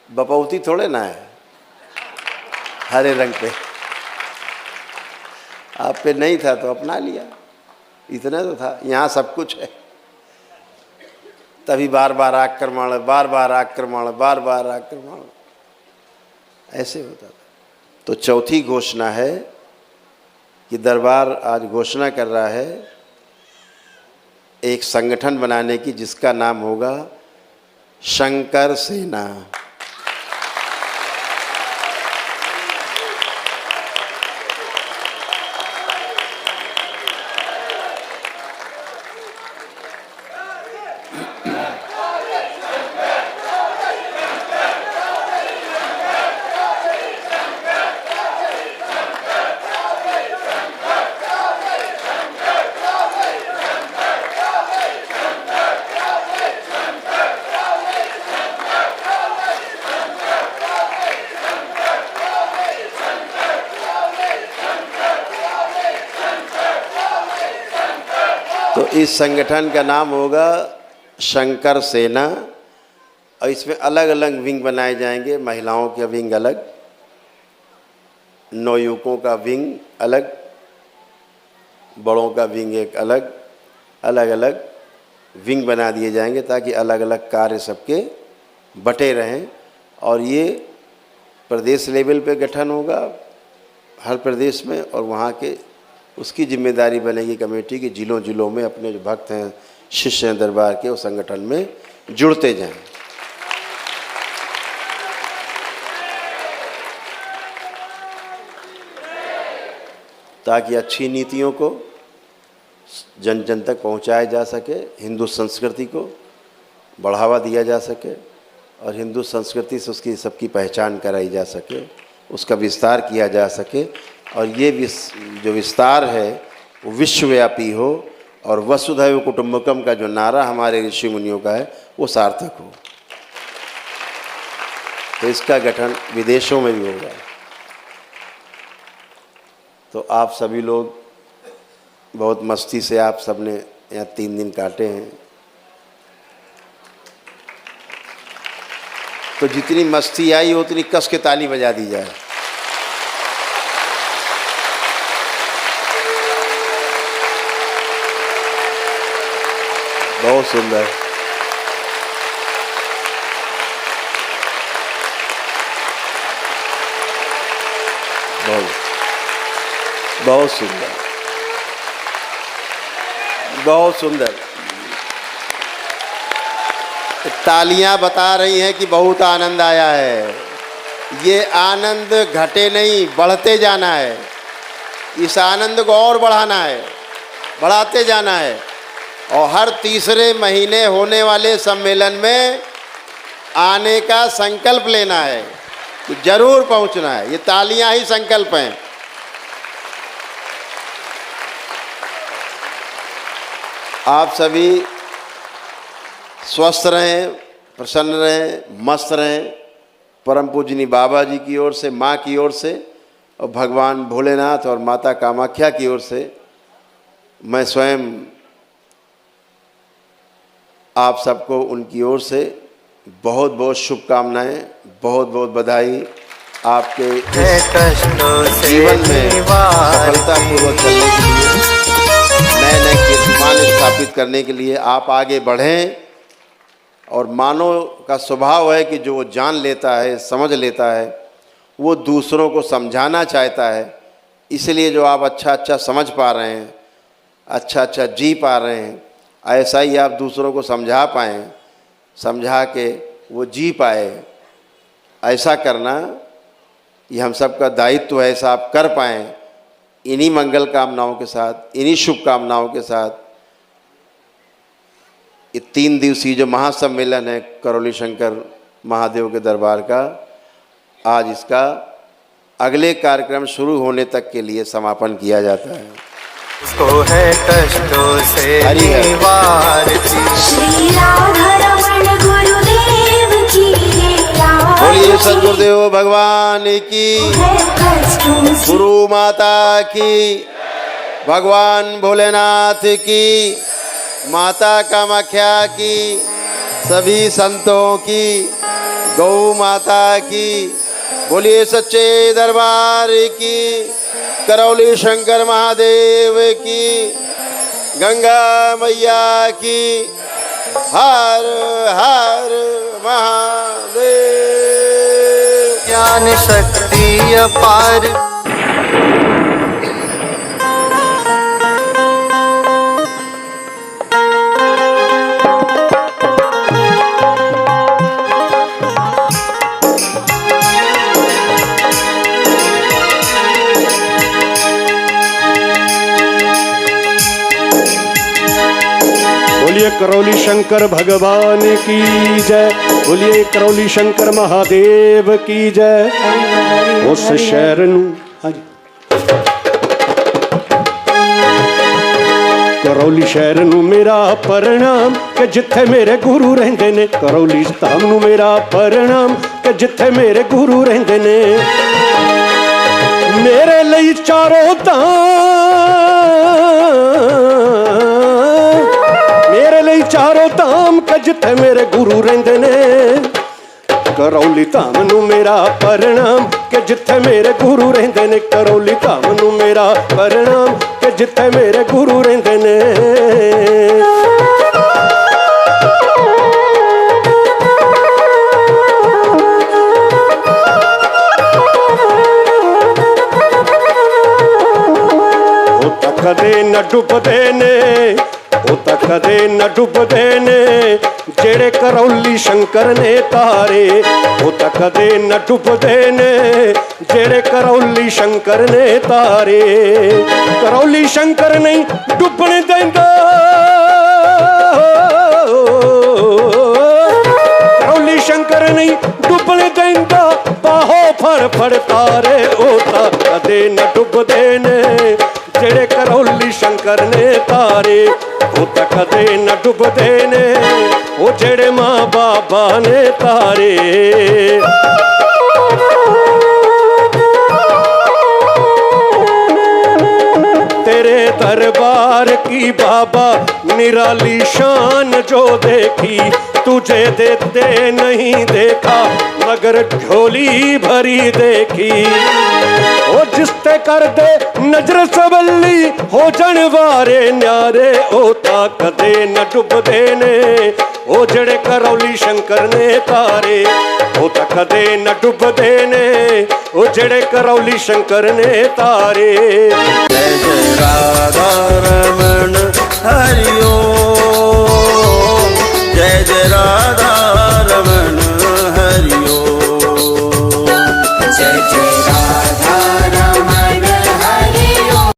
S1: बपौती थोड़े ना है हरे रंग पे, आप पे नहीं था तो अपना लिया, इतना तो था। यहाँ सब कुछ है, तभी बार बार आक्रमण, बार बार आक्रमण, बार बार आक्रमण, ऐसे होता था। तो चौथी घोषणा है कि दरबार आज घोषणा कर रहा है एक संगठन बनाने की, जिसका नाम होगा शंकर सेना। तो इस संगठन का नाम होगा शंकर सेना, और इसमें अलग अलग विंग बनाए जाएंगे। महिलाओं के विंग अलग, नवयुवकों का विंग अलग, बड़ों का विंग एक अलग, अलग अलग विंग बना दिए जाएंगे, ताकि अलग अलग कार्य सबके बटे रहें। और ये प्रदेश लेवल पे गठन होगा हर प्रदेश में, और वहाँ के उसकी जिम्मेदारी बनेगी कमेटी की, जिलों जिलों में अपने जो भक्त हैं, शिष्य हैं दरबार के, उस संगठन में जुड़ते जाएं। ताकि अच्छी नीतियों को जन जन तक पहुंचाया जा सके, हिंदू संस्कृति को बढ़ावा दिया जा सके और हिंदू संस्कृति से उसकी सबकी पहचान कराई जा सके, उसका विस्तार किया जा सके और ये जो विस्तार है वो विश्वव्यापी हो और वसुधैव कुटुंबकम का जो नारा हमारे ऋषि मुनियों का है वो सार्थक हो। तो इसका गठन विदेशों में भी होगा। तो आप सभी लोग बहुत मस्ती से आप सबने यहाँ 3 दिन काटे हैं, तो जितनी मस्ती आई उतनी कस के ताली बजा दी जाए। बहुत सुंदर, बहुत सुंदर, बहुत सुंदर। तालियां बता रही हैं कि बहुत आनंद आया है। ये आनंद घटे नहीं, बढ़ते जाना है। इस आनंद को और बढ़ाना है, बढ़ाते जाना है और हर तीसरे महीने होने वाले सम्मेलन में आने का संकल्प लेना है कि जरूर पहुंचना है। ये तालियां ही संकल्प हैं। आप सभी स्वस्थ रहें, प्रसन्न रहें, मस्त रहें। परम पूजनी बाबा जी की ओर से, माँ की ओर से और भगवान भोलेनाथ और माता कामाख्या की ओर से मैं स्वयं आप सबको उनकी ओर से बहुत बहुत शुभकामनाएं, बहुत बहुत बधाई। आपके जीवन में सफलतापूर्वक चलने के लिए, नए नए कीर्तिमान स्थापित करने के लिए आप आगे बढ़ें। और मानव का स्वभाव है कि जो वो जान लेता है, समझ लेता है, वो दूसरों को समझाना चाहता है। इसलिए जो आप अच्छा अच्छा समझ पा रहे हैं, अच्छा अच्छा जी पा रहे हैं, ऐसा ही आप दूसरों को समझा पाएँ, समझा के वो जी पाए, ऐसा करना ये हम सब का दायित्व है। ऐसा आप कर पाएँ। इन्हीं मंगल कामनाओं के साथ, इन्हीं शुभकामनाओं के साथ ये 3 दिवसीय जो महासम्मेलन है करौली शंकर महादेव के दरबार का, आज इसका अगले कार्यक्रम शुरू होने तक के लिए समापन किया जाता है।
S2: उसको है कष्टों से निवार श्री राधा रमण गुरुदेव की।
S1: बोलिए सद्गुरुदेव भगवान की, गुरु माता की, भगवान भोलेनाथ की, माता कामाख्या की, सभी संतों की, गौ माता की। बोलिए सच्चे दरबार की, करौली शंकर महादेव की, गंगा मैया की। हर हर महादेव।
S2: ज्ञान शक्ति अपार।
S3: बोलिए करौली शंकर भगवान की जय, बोलिए करौली शंकर महादेव की जय। उस शहर नू करौली शहर नू मेरा प्रणाम कि जिथे मेरे गुरु रहंदे ने। करौली धाम नू मेरा प्रणाम कि जिथे मेरे गुरु रहंदे ने। मेरे लिए चारों चारों धाम के जिथे मेरे गुरु रहंदे ने। करौली धाम नू मेरा प्रणाम कि जिथे मेरे गुरु रहंदे ने। करौली धाम नू मेरा प्रणाम कि जिथे मेरे गुरु रहंदे ने। ओ तक कदे न डुबदे ने, ओ तक कदे न डुबदे ने। ਜਿਹੜੇ ਕਰੌਲੀ ਸ਼ੰਕਰ ਨੇ ਤਾਰੇ ਉਹ ਤਾਂ ਕਦੇ ਨਾ ਡੁੱਬਦੇ ਨੇ ਜਿਹੜੇ ਕਰੌਲੀ ਸ਼ੰਕਰ ਨੇ ਤਾਰੇ ਕਰੌਲੀ ਸ਼ੰਕਰ ਨਹੀਂ ਡੁੱਬਣ ਦਿੰਦਾ ਕਰੌਲੀ ਸ਼ੰਕਰ ਨਹੀਂ ਡੁੱਬਣ ਦਿੰਦਾ ਬਾਹੋਂ ਫੜ ਫੜ ਤਾਰੇ ਉਹ ਤਾਂ ਕਦੇ ਨਾ ਡੁੱਬਦੇ ਨੇ ਜਿਹੜੇ ਕਰੌਲੀ ਸ਼ੰਕਰ ਨੇ ਤਾਰੇ ਉਹ ਤਾਂ ਕਦੇ ਨਾ ਡੁੱਬਦੇ ਨੇ ਉਹ ਜਿਹੜੇ ਮਾਂ ਬਾਬਾ ਨੇ ਤਾਰੇ तेरे दरबार की बाबा निराली शान जो देखी तुझे देते नहीं देखा मगर झोली भरी देखी ओ जिसते कर दे नजर सवली हो जन वारे न्यारे ओ ता कदे न डुबदे ने ओ जड़े करौली शंकर ने तारे ओ ता कदे न डुबदे ने ओ जड़े करौली शंकर ने तारे
S2: जय जय राधा रमण हरि ओम।